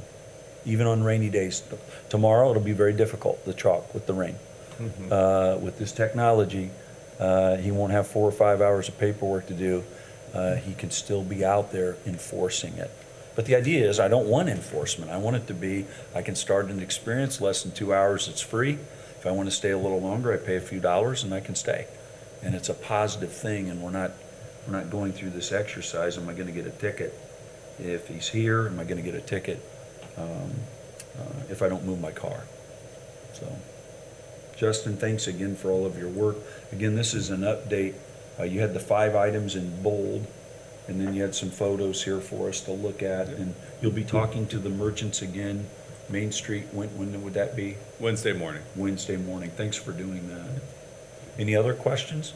even on rainy days, tomorrow it'll be very difficult, the chalk with the rain. With this technology, he won't have 4 or 5 hours of paperwork to do. He can still be out there enforcing it. But the idea is I don't want enforcement. I want it to be, I can start an experience, less than 2 hours, it's free. If I want to stay a little longer, I pay a few dollars and I can stay. And it's a positive thing, and we're not going through this exercise, am I going to get a ticket? If he's here, am I going to get a ticket if I don't move my car? So, Justin, thanks again for all of your work. Again, this is an update. You had the 5 items in bold, and then you had some photos here for us to look at, and you'll be talking to the merchants again. Main Street, when would that be? Wednesday morning. Wednesday morning. Thanks for doing that. Any other questions?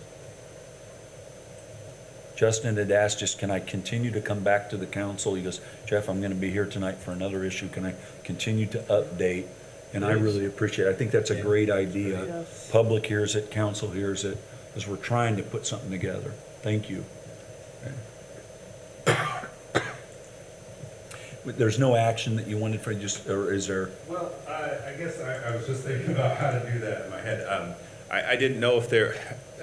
Justin had asked just, can I continue to come back to the council? He goes, Jeff, I'm going to be here tonight for another issue. Can I continue to update? And I really appreciate it. I think that's a great idea. Yes. Public hears it, council hears it, as we're trying to put something together. Thank you. There's no action that you wanted for just, or is there? Well, I guess I was just thinking about how to do that in my head. I didn't know if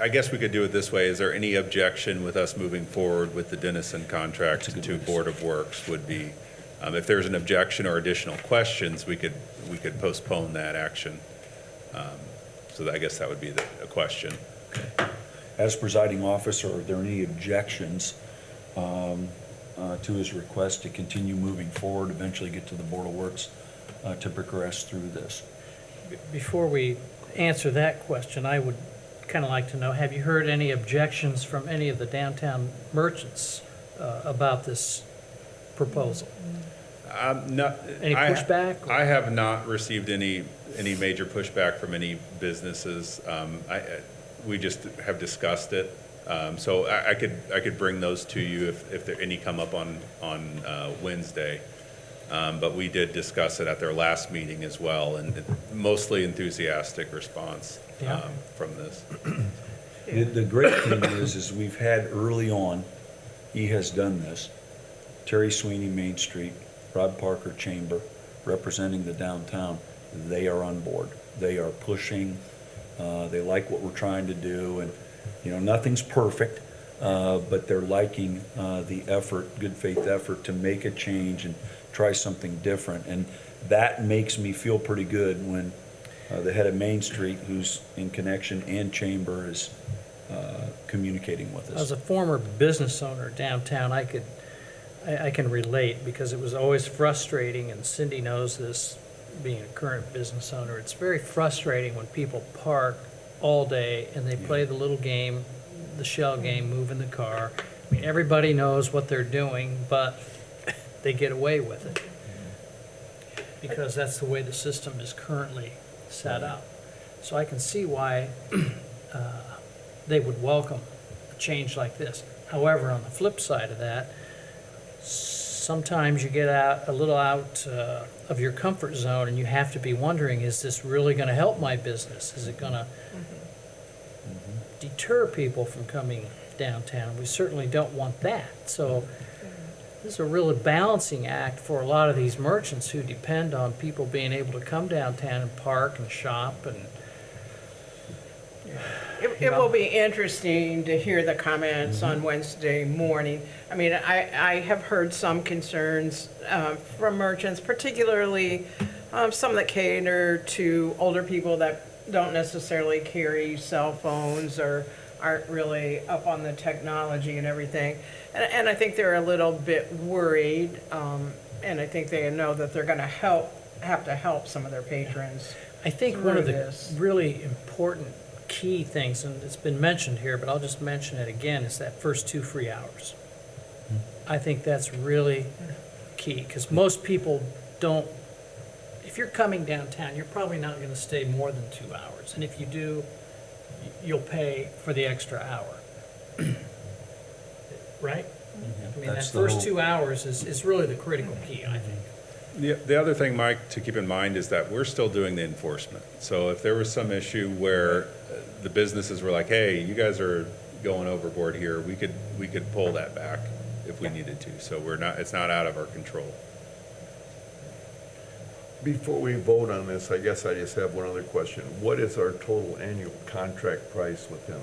I guess we could do it this way. Is there any objection with us moving forward with the Dennison contract to Board of Works would be, if there's an objection or additional questions, we could postpone that action. So I guess that would be a question. As presiding officer, are there any objections to his request to continue moving forward, eventually get to the Board of Works to progress through this? Before we answer that question, I would kind of like to know, have you heard any objections from any of the downtown merchants about this proposal? No. Any pushback? I have not received any major pushback from any businesses. We just have discussed it. So I could bring those to you if there any come up on Wednesday. But we did discuss it at their last meeting as well, and mostly enthusiastic response Yeah. from this. The great thing is we've had early on, he has done this, Terry Sweeney, Main Street, Rod Parker Chamber, representing the downtown, they are on board. They are pushing, they like what we're trying to do, and, you know, nothing's perfect, but they're liking the effort, good faith effort to make a change and try something different. And that makes me feel pretty good when the head of Main Street, who's in connection and chamber, is communicating with As us. a former business owner downtown, I can relate, because it was always frustrating, and Cindy knows this, being a current business owner. It's very frustrating when people park all day and they play the little game, the shell game, moving the car. I mean, everybody knows what they're doing, but they get away with it, because that's the way the system is currently set up. So I can see why they would welcome a change like this. However, on the flip side of that, sometimes you get a little out of your comfort zone, and you have to be wondering, is this really going to help my business? Is it going to deter people from coming downtown? We certainly don't want that. So this is a really balancing act for a lot of these merchants who depend on people being able to come downtown and park and shop and. It will be interesting to hear the comments on Wednesday morning. I mean, I have heard some concerns from merchants, particularly some that cater to older people that don't necessarily carry cell phones or aren't really up on the technology and everything. And I think they're a little bit worried, and I think they know that they're gonna have to help some of their patrons. I think one of through the this. really important key things, and it's been mentioned here, but I'll just mention it again, is that first 2 free hours. I think that's really key, because most people don't, if you're coming downtown, you're probably not gonna stay more than 2 hours. And if you do, you'll pay for the extra hour. Right? I mean, that That's the first whole- 2 hours is really the critical key, I think. The other thing, Mike, to keep in mind is that we're still doing the enforcement. So if there was some issue where the businesses were like, hey, you guys are going overboard here, we could pull that back if we needed to. So it's not out of our control. Before we vote on this, I guess I just have one other question. What is our total annual contract price with them?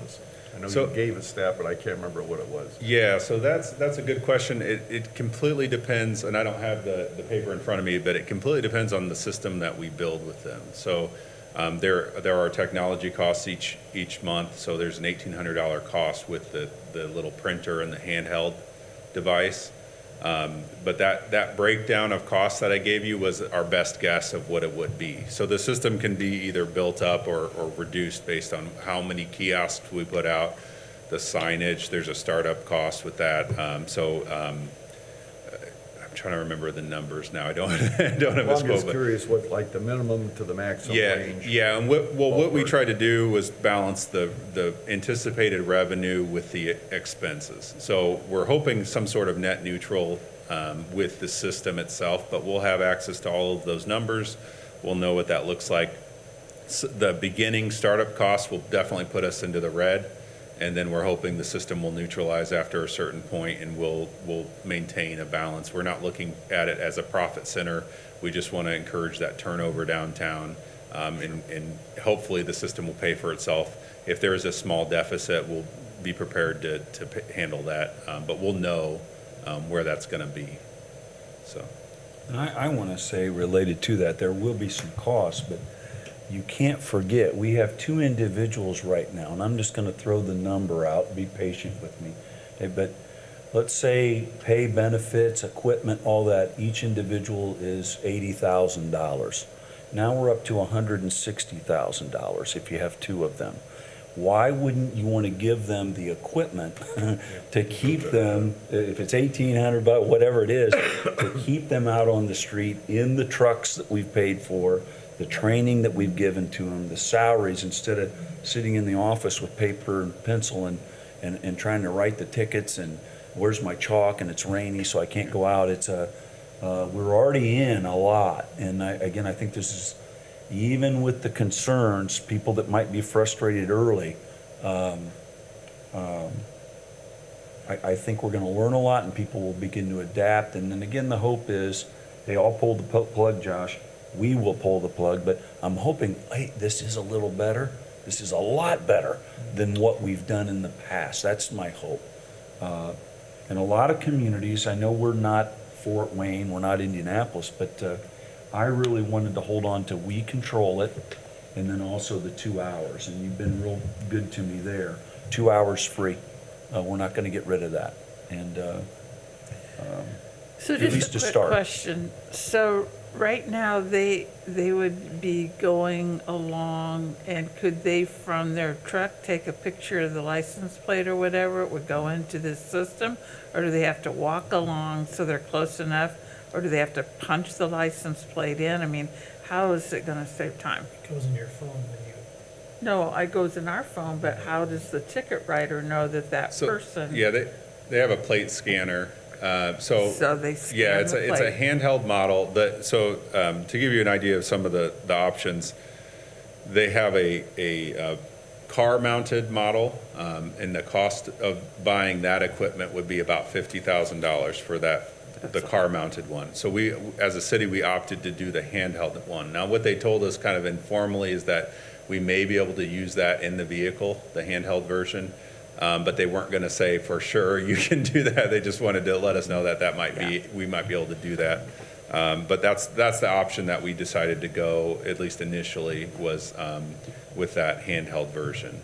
I know So- you gave us that, but I can't remember what it was. Yeah, so that's a good question. It completely depends, and I don't have the paper in front of me, but it completely depends on the system that we build with them. So there are technology costs each month, so there's an $1,800 cost with the little printer and the handheld device. But that breakdown of costs that I gave you was our best guess of what it would be. So the system can be either built up or reduced based on how many kiosks we put out, the signage, there's a startup cost with that. I'm trying to remember the numbers now. I don't have a Well, I'm scope. just but- curious what, like, the minimum to the maximum range. Yeah, and what we Ballpark. tried to do was balance the anticipated revenue with the expenses. So we're hoping some sort of net neutral with the system itself, but we'll have access to all of those numbers. We'll know what that looks like. The beginning startup costs will definitely put us into the red, and then we're hoping the system will neutralize after a certain point, and we'll maintain a balance. We're not looking at it as a profit center. We just want to encourage that turnover downtown, and hopefully the system will pay for itself. If there is a small deficit, we'll be prepared to handle that, but we'll know where that's going to be. So. And I want to say, related to that, there will be some costs, but you can't forget, we have 2 individuals right now, and I'm just going to throw the number out, be patient with me. But let's say pay, benefits, equipment, all that, each individual is $80,000. Now we're up to $160,000 if you have 2 of them. why wouldn't you want to give them the equipment to keep them, if it's 1,800 bucks, whatever it is, to keep them out on the street in the trucks that we've paid for, the training that we've given to them, the salaries, instead of sitting in the office with paper and pencil and trying to write the tickets and where's my chalk and it's rainy so I can't go out. It's we're already in a lot. And again, I think this is, even with the concerns, people that might be frustrated early, I think we're gonna learn a lot and people will begin to adapt. And then again, the hope is they all pulled the plug, Josh. We will pull the plug, but I'm hoping, hey, this is a little better. This is a lot better than what we've done in the past. That's my hope. In a lot of communities, I know we're not Fort Wayne, we're not Indianapolis, but I really wanted to hold on to we control it, and then also the 2 hours, and you've been real good to me there. 2 hours free. We're not gonna get rid of that. And So at least just to a quick start. question. So right now, they would be going along, and could they, from their truck, take a picture of the license plate or whatever, it would go into this system? Or do they have to walk along so they're close enough? Or do they have to punch the license plate in? I mean, how is it gonna save time? It goes in your phone when you. No, it goes in our phone, but how does the ticket writer know that that So, person? yeah, they have a plate scanner, so. So they scan Yeah, it's the a plate. handheld model that, so, to give you an idea of some of the options, they have a car-mounted model, and the cost of buying that equipment would be about $50,000 for that, the car-mounted one. So we, as a city, we opted to do the handheld one. Now, what they told us kind of informally is that we may be able to use that in the vehicle, the handheld version, but they weren't gonna say for sure you can do that. They just wanted to let us know that might be, we might be able to do that. But that's the option that we decided to go, at least initially, was with that handheld version.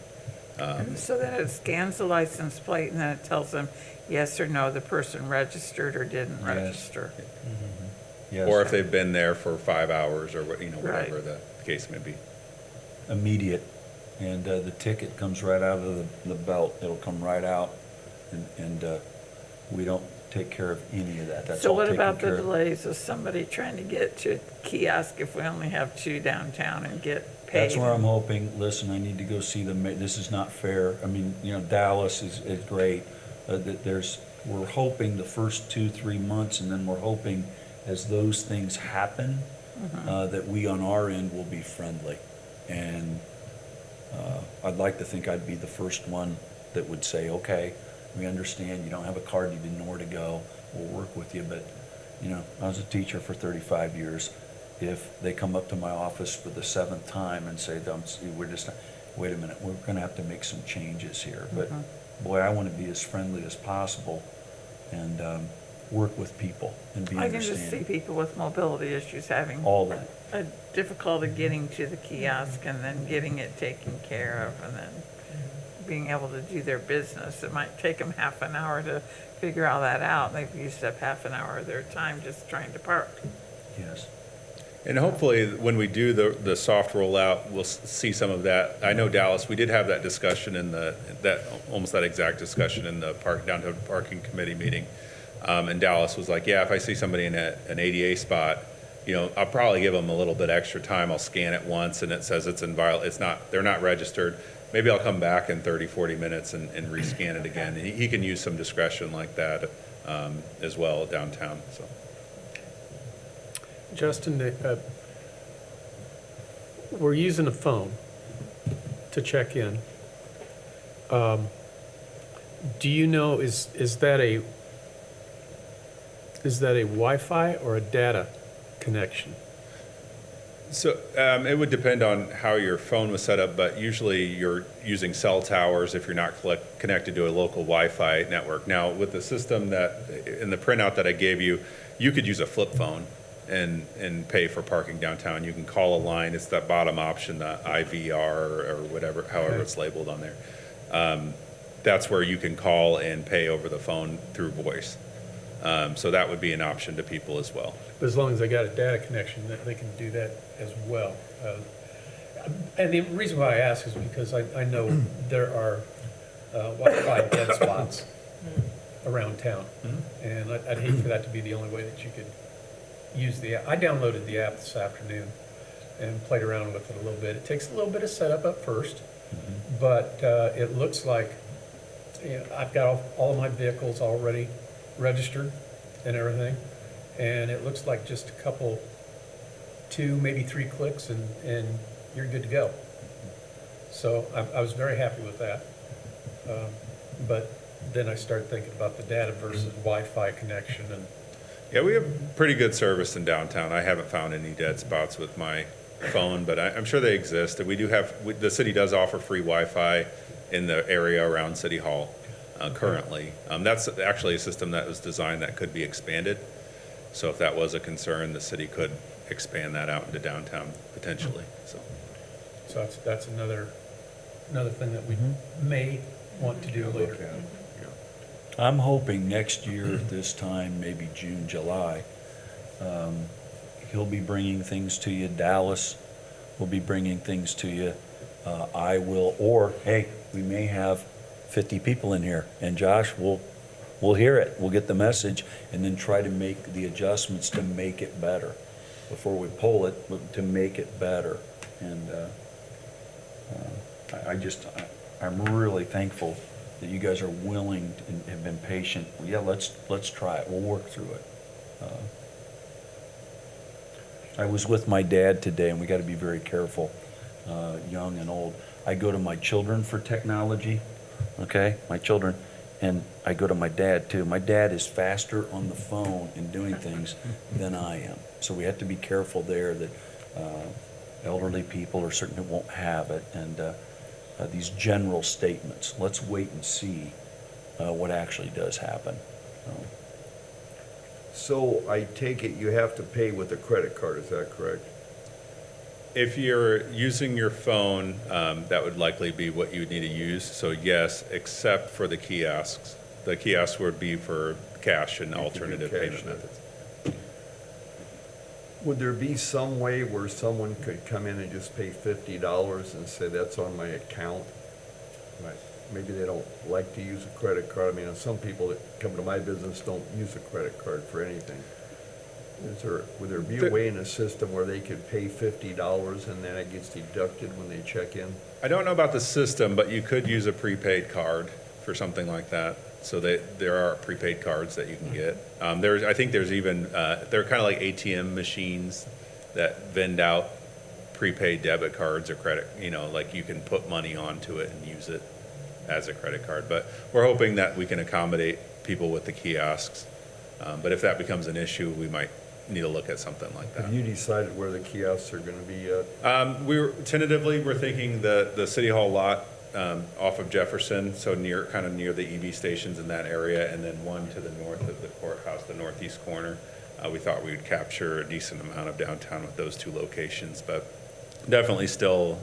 So that it scans the license plate and then it tells them yes or no, the person registered or didn't Yes. register. yes, Or if they've been there for 5 hours or, Right. whatever the case may be. immediate. And the ticket comes right out of the belt. It'll come right out. And we don't take care of any of that. That's So all what taken about the care of. delays of somebody trying to get to a kiosk if we only have 2 downtown and get paid? That's where I'm hoping, listen, I need to go see them. This is not fair. I mean, Dallas is great. We're hoping the first 2-3 months, and then we're hoping as those things happen, that we on our end will be friendly. And I'd like to think I'd be the first one that would say, okay, we understand you don't have a card, you didn't know where to go, we'll work with you. But, I was a teacher for 35 years. If they come up to my office for the 7th time and say, wait a minute, we're gonna have to make some changes here. But boy, I wanna be as friendly as possible and work with people and be I can just see understanding. people with mobility issues having All that. a difficulty getting to the kiosk and then getting it taken care of and then being able to do their business. It might take them half an hour to figure all that out. They've used up half an hour of their time just trying to park. Yes. And hopefully, when we do the soft rollout, we'll see some of that. I know Dallas, we did have that discussion almost that exact discussion in the downtown parking committee meeting. And Dallas was like, yeah, if I see somebody in an ADA spot, I'll probably give them a little bit extra time. I'll scan it once and it says they're not registered. Maybe I'll come back in 30, 40 minutes and rescan it again. He can use some discretion like that as well downtown, so. Justin, we're using a phone to check in. Do you know, is that a Wi-Fi or a data connection? So it would depend on how your phone was set up, but usually you're using cell towers if you're not connected to a local Wi-Fi network. Now, with the system in the printout that I gave you, you could use a flip phone and pay for parking downtown. You can call a line. It's that bottom option, the IVR or whatever, however it's labeled on there. That's where you can call and pay over the phone through voice. So that would be an option to people as well. But as long as they got a data connection, that they can do that as well. And the reason why I ask is because I know there are Wi-Fi dead spots around town. And I'd hate for that to be the only way that you could use the app. I downloaded the app this afternoon and played around with it a little bit. It takes a little bit of setup up first, but it looks like, you know, I've got all of my vehicles already registered and everything. And it looks like just a couple, 2, maybe 3 clicks and you're good to go. So I was very happy with that. But then I started thinking about the data versus Wi-Fi connection and Yeah, we have pretty good service in downtown. I haven't found any dead spots with my phone, but I'm sure they exist. And we do have, the city does offer free Wi-Fi in the area around City Hall currently. That's actually a system that was designed that could be expanded. So if that was a concern, the city could expand that out into downtown potentially, so. so that's another thing that we may want to do later. I'm hoping next year at this time, maybe June, July, he'll be bringing things to you. Dallas will be bringing things to you. I will, or, hey, we may have 50 people in here, and Josh, we'll hear it. We'll get the message, and then try to make the adjustments to make it better. Before we pull it, but to make it better. And I'm really thankful that you guys are willing and have been patient. Yeah, let's try it. We'll work through it. I was with my dad today, and we got to be very careful, young and old. I go to my children for technology, okay? My children, and I go to my dad too. My dad is faster on the phone and doing things than I am. So we have to be careful there that elderly people or certainly won't have it. And these general statements, let's wait and see what actually does happen. So I take it you have to pay with a credit card, is that correct? If you're using your phone, that would likely be what you would need to use. So yes, except for the kiosks. The kiosks would be for cash and alternative cash payment then. methods. Would there be some way where someone could come in and just pay $50 and say that's on my account? Right. Maybe they don't like to use a credit card. I mean, some people that come to my business don't use a credit card for anything. Would there be a way in the system where they could pay $50 and then it gets deducted when they check in? I don't know about the system, but you could use a prepaid card for something like that. So there are prepaid cards that you can get. I think there's even, they're kind of like ATM machines that vend out prepaid debit cards or credit, like you can put money onto it and use it as a credit card. But we're hoping that we can accommodate people with the kiosks. But if that becomes an issue, we might need to look at something like that. Have you decided where the kiosks are going to be yet? We're thinking the City Hall lot off of Jefferson, so kind of near the EV stations in that area, and then one to the north of the courthouse, the northeast corner. We thought we would capture a decent amount of downtown with those 2 locations, but definitely still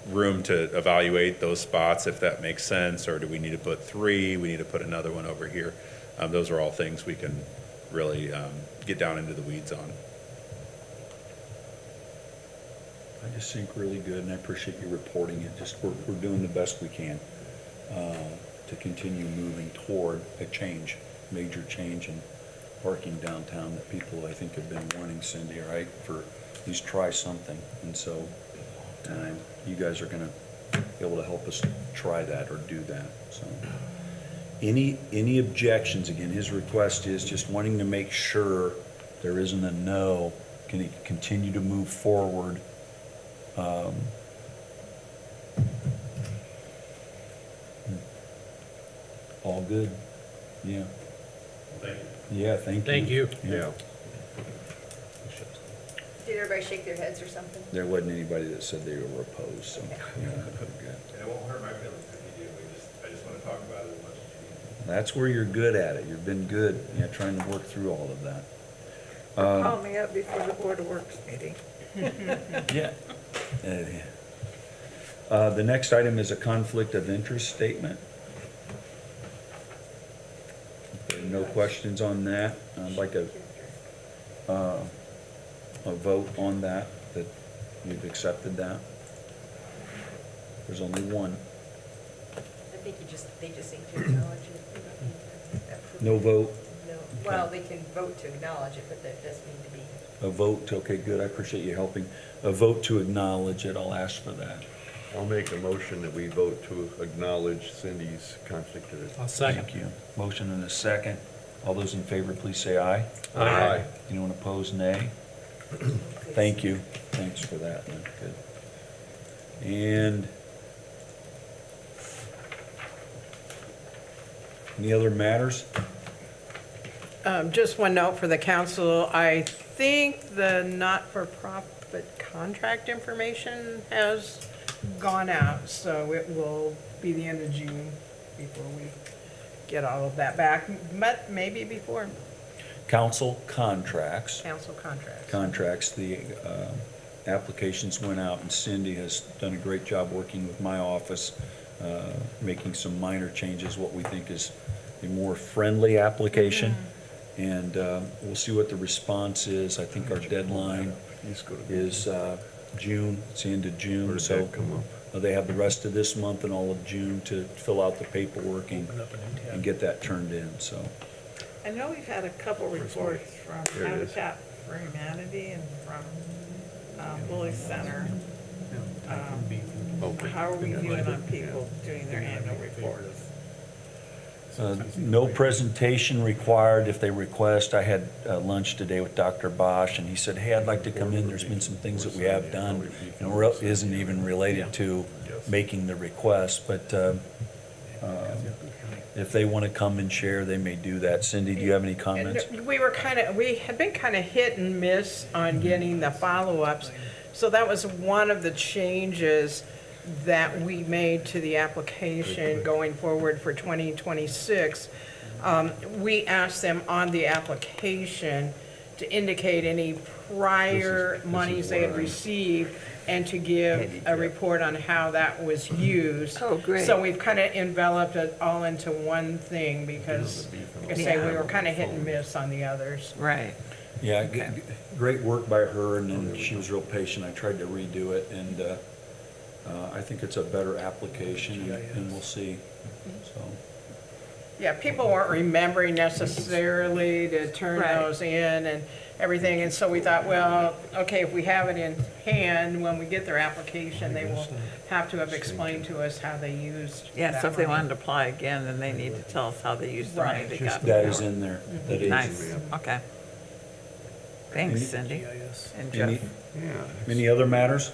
room to evaluate those spots if that makes sense, or do we need to put 3? We need to put another one over here. Those are all things we can really get down into the weeds on. I just think really good, and I appreciate you reporting it. Just we're doing the best we can to continue moving toward a change, major change in parking downtown that people, I think, have been wanting, Cindy, right? For at least try something. And so you guys are going to be able to help us try that or do that. So any objections? Again, his request is just wanting to make sure there isn't a no. Can he continue to move forward? All good? Yeah. Thank you. Yeah, thank you. Thank you. Yeah. Did everybody shake their heads or something? There wasn't anybody that said they were opposed, so, yeah, good. And it won't hurt my feelings if you do. I just want to talk about it as much as you That's where you're good at it. You've been good, trying to work through all of that. Call me up before the Board of Works meeting. Yeah. The next item is a conflict of interest statement. No questions on that. I'd like a vote on that You've accepted that? There's only one. I think they just need to acknowledge it. They don't need to approve No it. vote? No, well, they can vote to acknowledge it, but that does need to be. A vote, okay, good, I appreciate you helping. A vote to acknowledge it, I'll ask for that. I'll make a motion that we vote to acknowledge Cindy's conflict of interest. I'll second. Thank you. Motion and a second. All those in favor, please say aye. Aye. Anyone opposed, nay? Thank you. Thanks for that, Lynn. Good. And any other matters? Just one note for the council, I think the not-for-profit contract information has gone out, so it will be the end of June before we get all of that back, but maybe before Council contracts. council contracts. The applications went out, and Cindy has done a great job working with my office, making some minor changes, what we think is a more friendly application. And we'll see what the response is. I think our deadline is June, it's the end of Where June, did so that come up? they have the rest of this month and all of June to fill out the paperwork and get that turned in, so. I know we've had a couple reports from There it is. Habitat for Humanity and from Bully Center. How are we doing on people doing their annual reports? No presentation required if they request. I had lunch today with Dr. Bosch, and he said, hey, I'd like to come in. There's been some things that we have done, and it isn't even related to making the request, but if they want to come and share, they may do that. Cindy, do you have any comments? We had been kind of hit and miss on getting the follow-ups, so that was one of the changes that we made to the application going forward for 2026. We asked them on the application to indicate any prior monies they had received and to give a report on how that was used. Oh, great. So we've kind of enveloped it all into one thing because, like I say, we were kind of hit and miss on the others. Right. Yeah, great work by her, and then she was real patient. I tried to redo it, and I think it's a better application, and we'll see, so. Yeah, people weren't remembering necessarily to turn Right. those in and everything, and so we thought, well, okay, if we have it in hand, when we get their application, they will have to have explained to us how they used Yeah, that so if they money. wanted to apply again, then they need to tell us how they used the money Right. they got. That is in there. That is. Nice, okay. Thanks, Any- Cindy and Any, Jeff. Yeah. any other matters?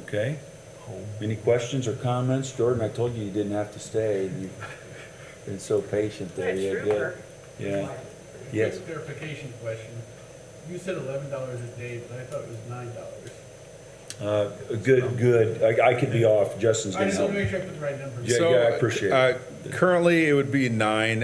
Okay. Any questions or comments? Jordan, I told you didn't have to stay. You've been so patient there. That's Yeah, true. good. Yeah. Yes. Clarification question. You said $11 a day, but I thought it was $9. Good. I could be off. Justin's I gonna just help. want to make sure I put the right number. Yeah, yeah, I appreciate it. Currently, it would be 9.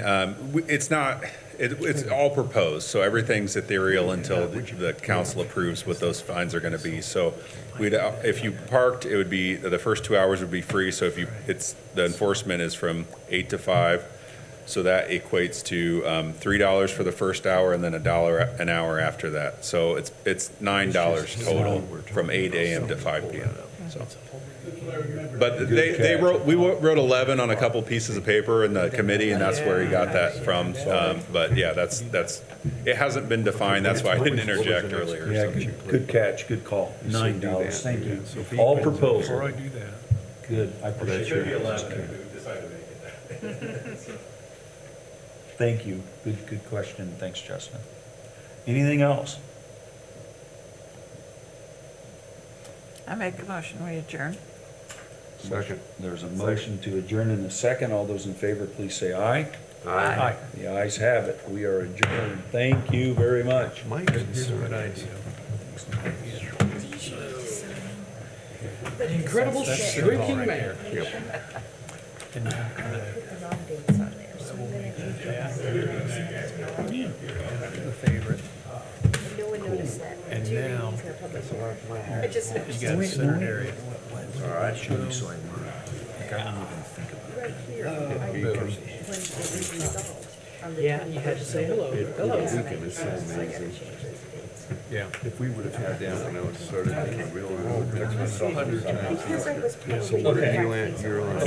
It's not, it's all proposed, so everything's ethereal until the council approves what those fines are going to be. So if you parked, it would be, the first 2 hours would be free, so the enforcement is from 8 to 5. So that equates to $3 for the first hour and then $1 an hour after that. So it's $9 total from 8 a.m. to 5 p.m. So. But we wrote 11 on a couple pieces of paper in the committee, and that's where he got that from. But yeah, it hasn't been defined. That's why I didn't interject earlier. Yeah, So. good catch, good call. $9, thank you. All proposal. Before I do that, Good, I appreciate it. Thank you. Good question. Thanks, Justin. Anything else? I make a motion, we adjourn. Second. There's a motion to adjourn in a second. All those in favor, please say aye. Aye. The ayes have it. We are adjourned. Thank you very much. My concern incredible shrinking man. Put the wrong dates on there, so I'm gonna change it. The favorite. And no one noticed that. And Two now- readings in a public hearing. I just noticed. You got a centered area. Right here. When it was resolved, Yeah, you had to say hello. Hello. Weekend is so amazing. Yeah. If we would have had that when I was started thinking real, it would have been 100 times. Feels like it was probably. So what are you at, you're on?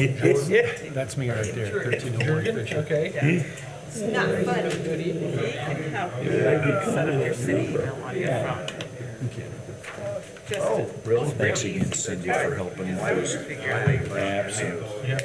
That's me right there, 1301 Fisher. Okay. It's not funny. Good evening. He can help you set up your city email on your phone. Just Oh, really? Thanks again, Cindy, for helping with those apps and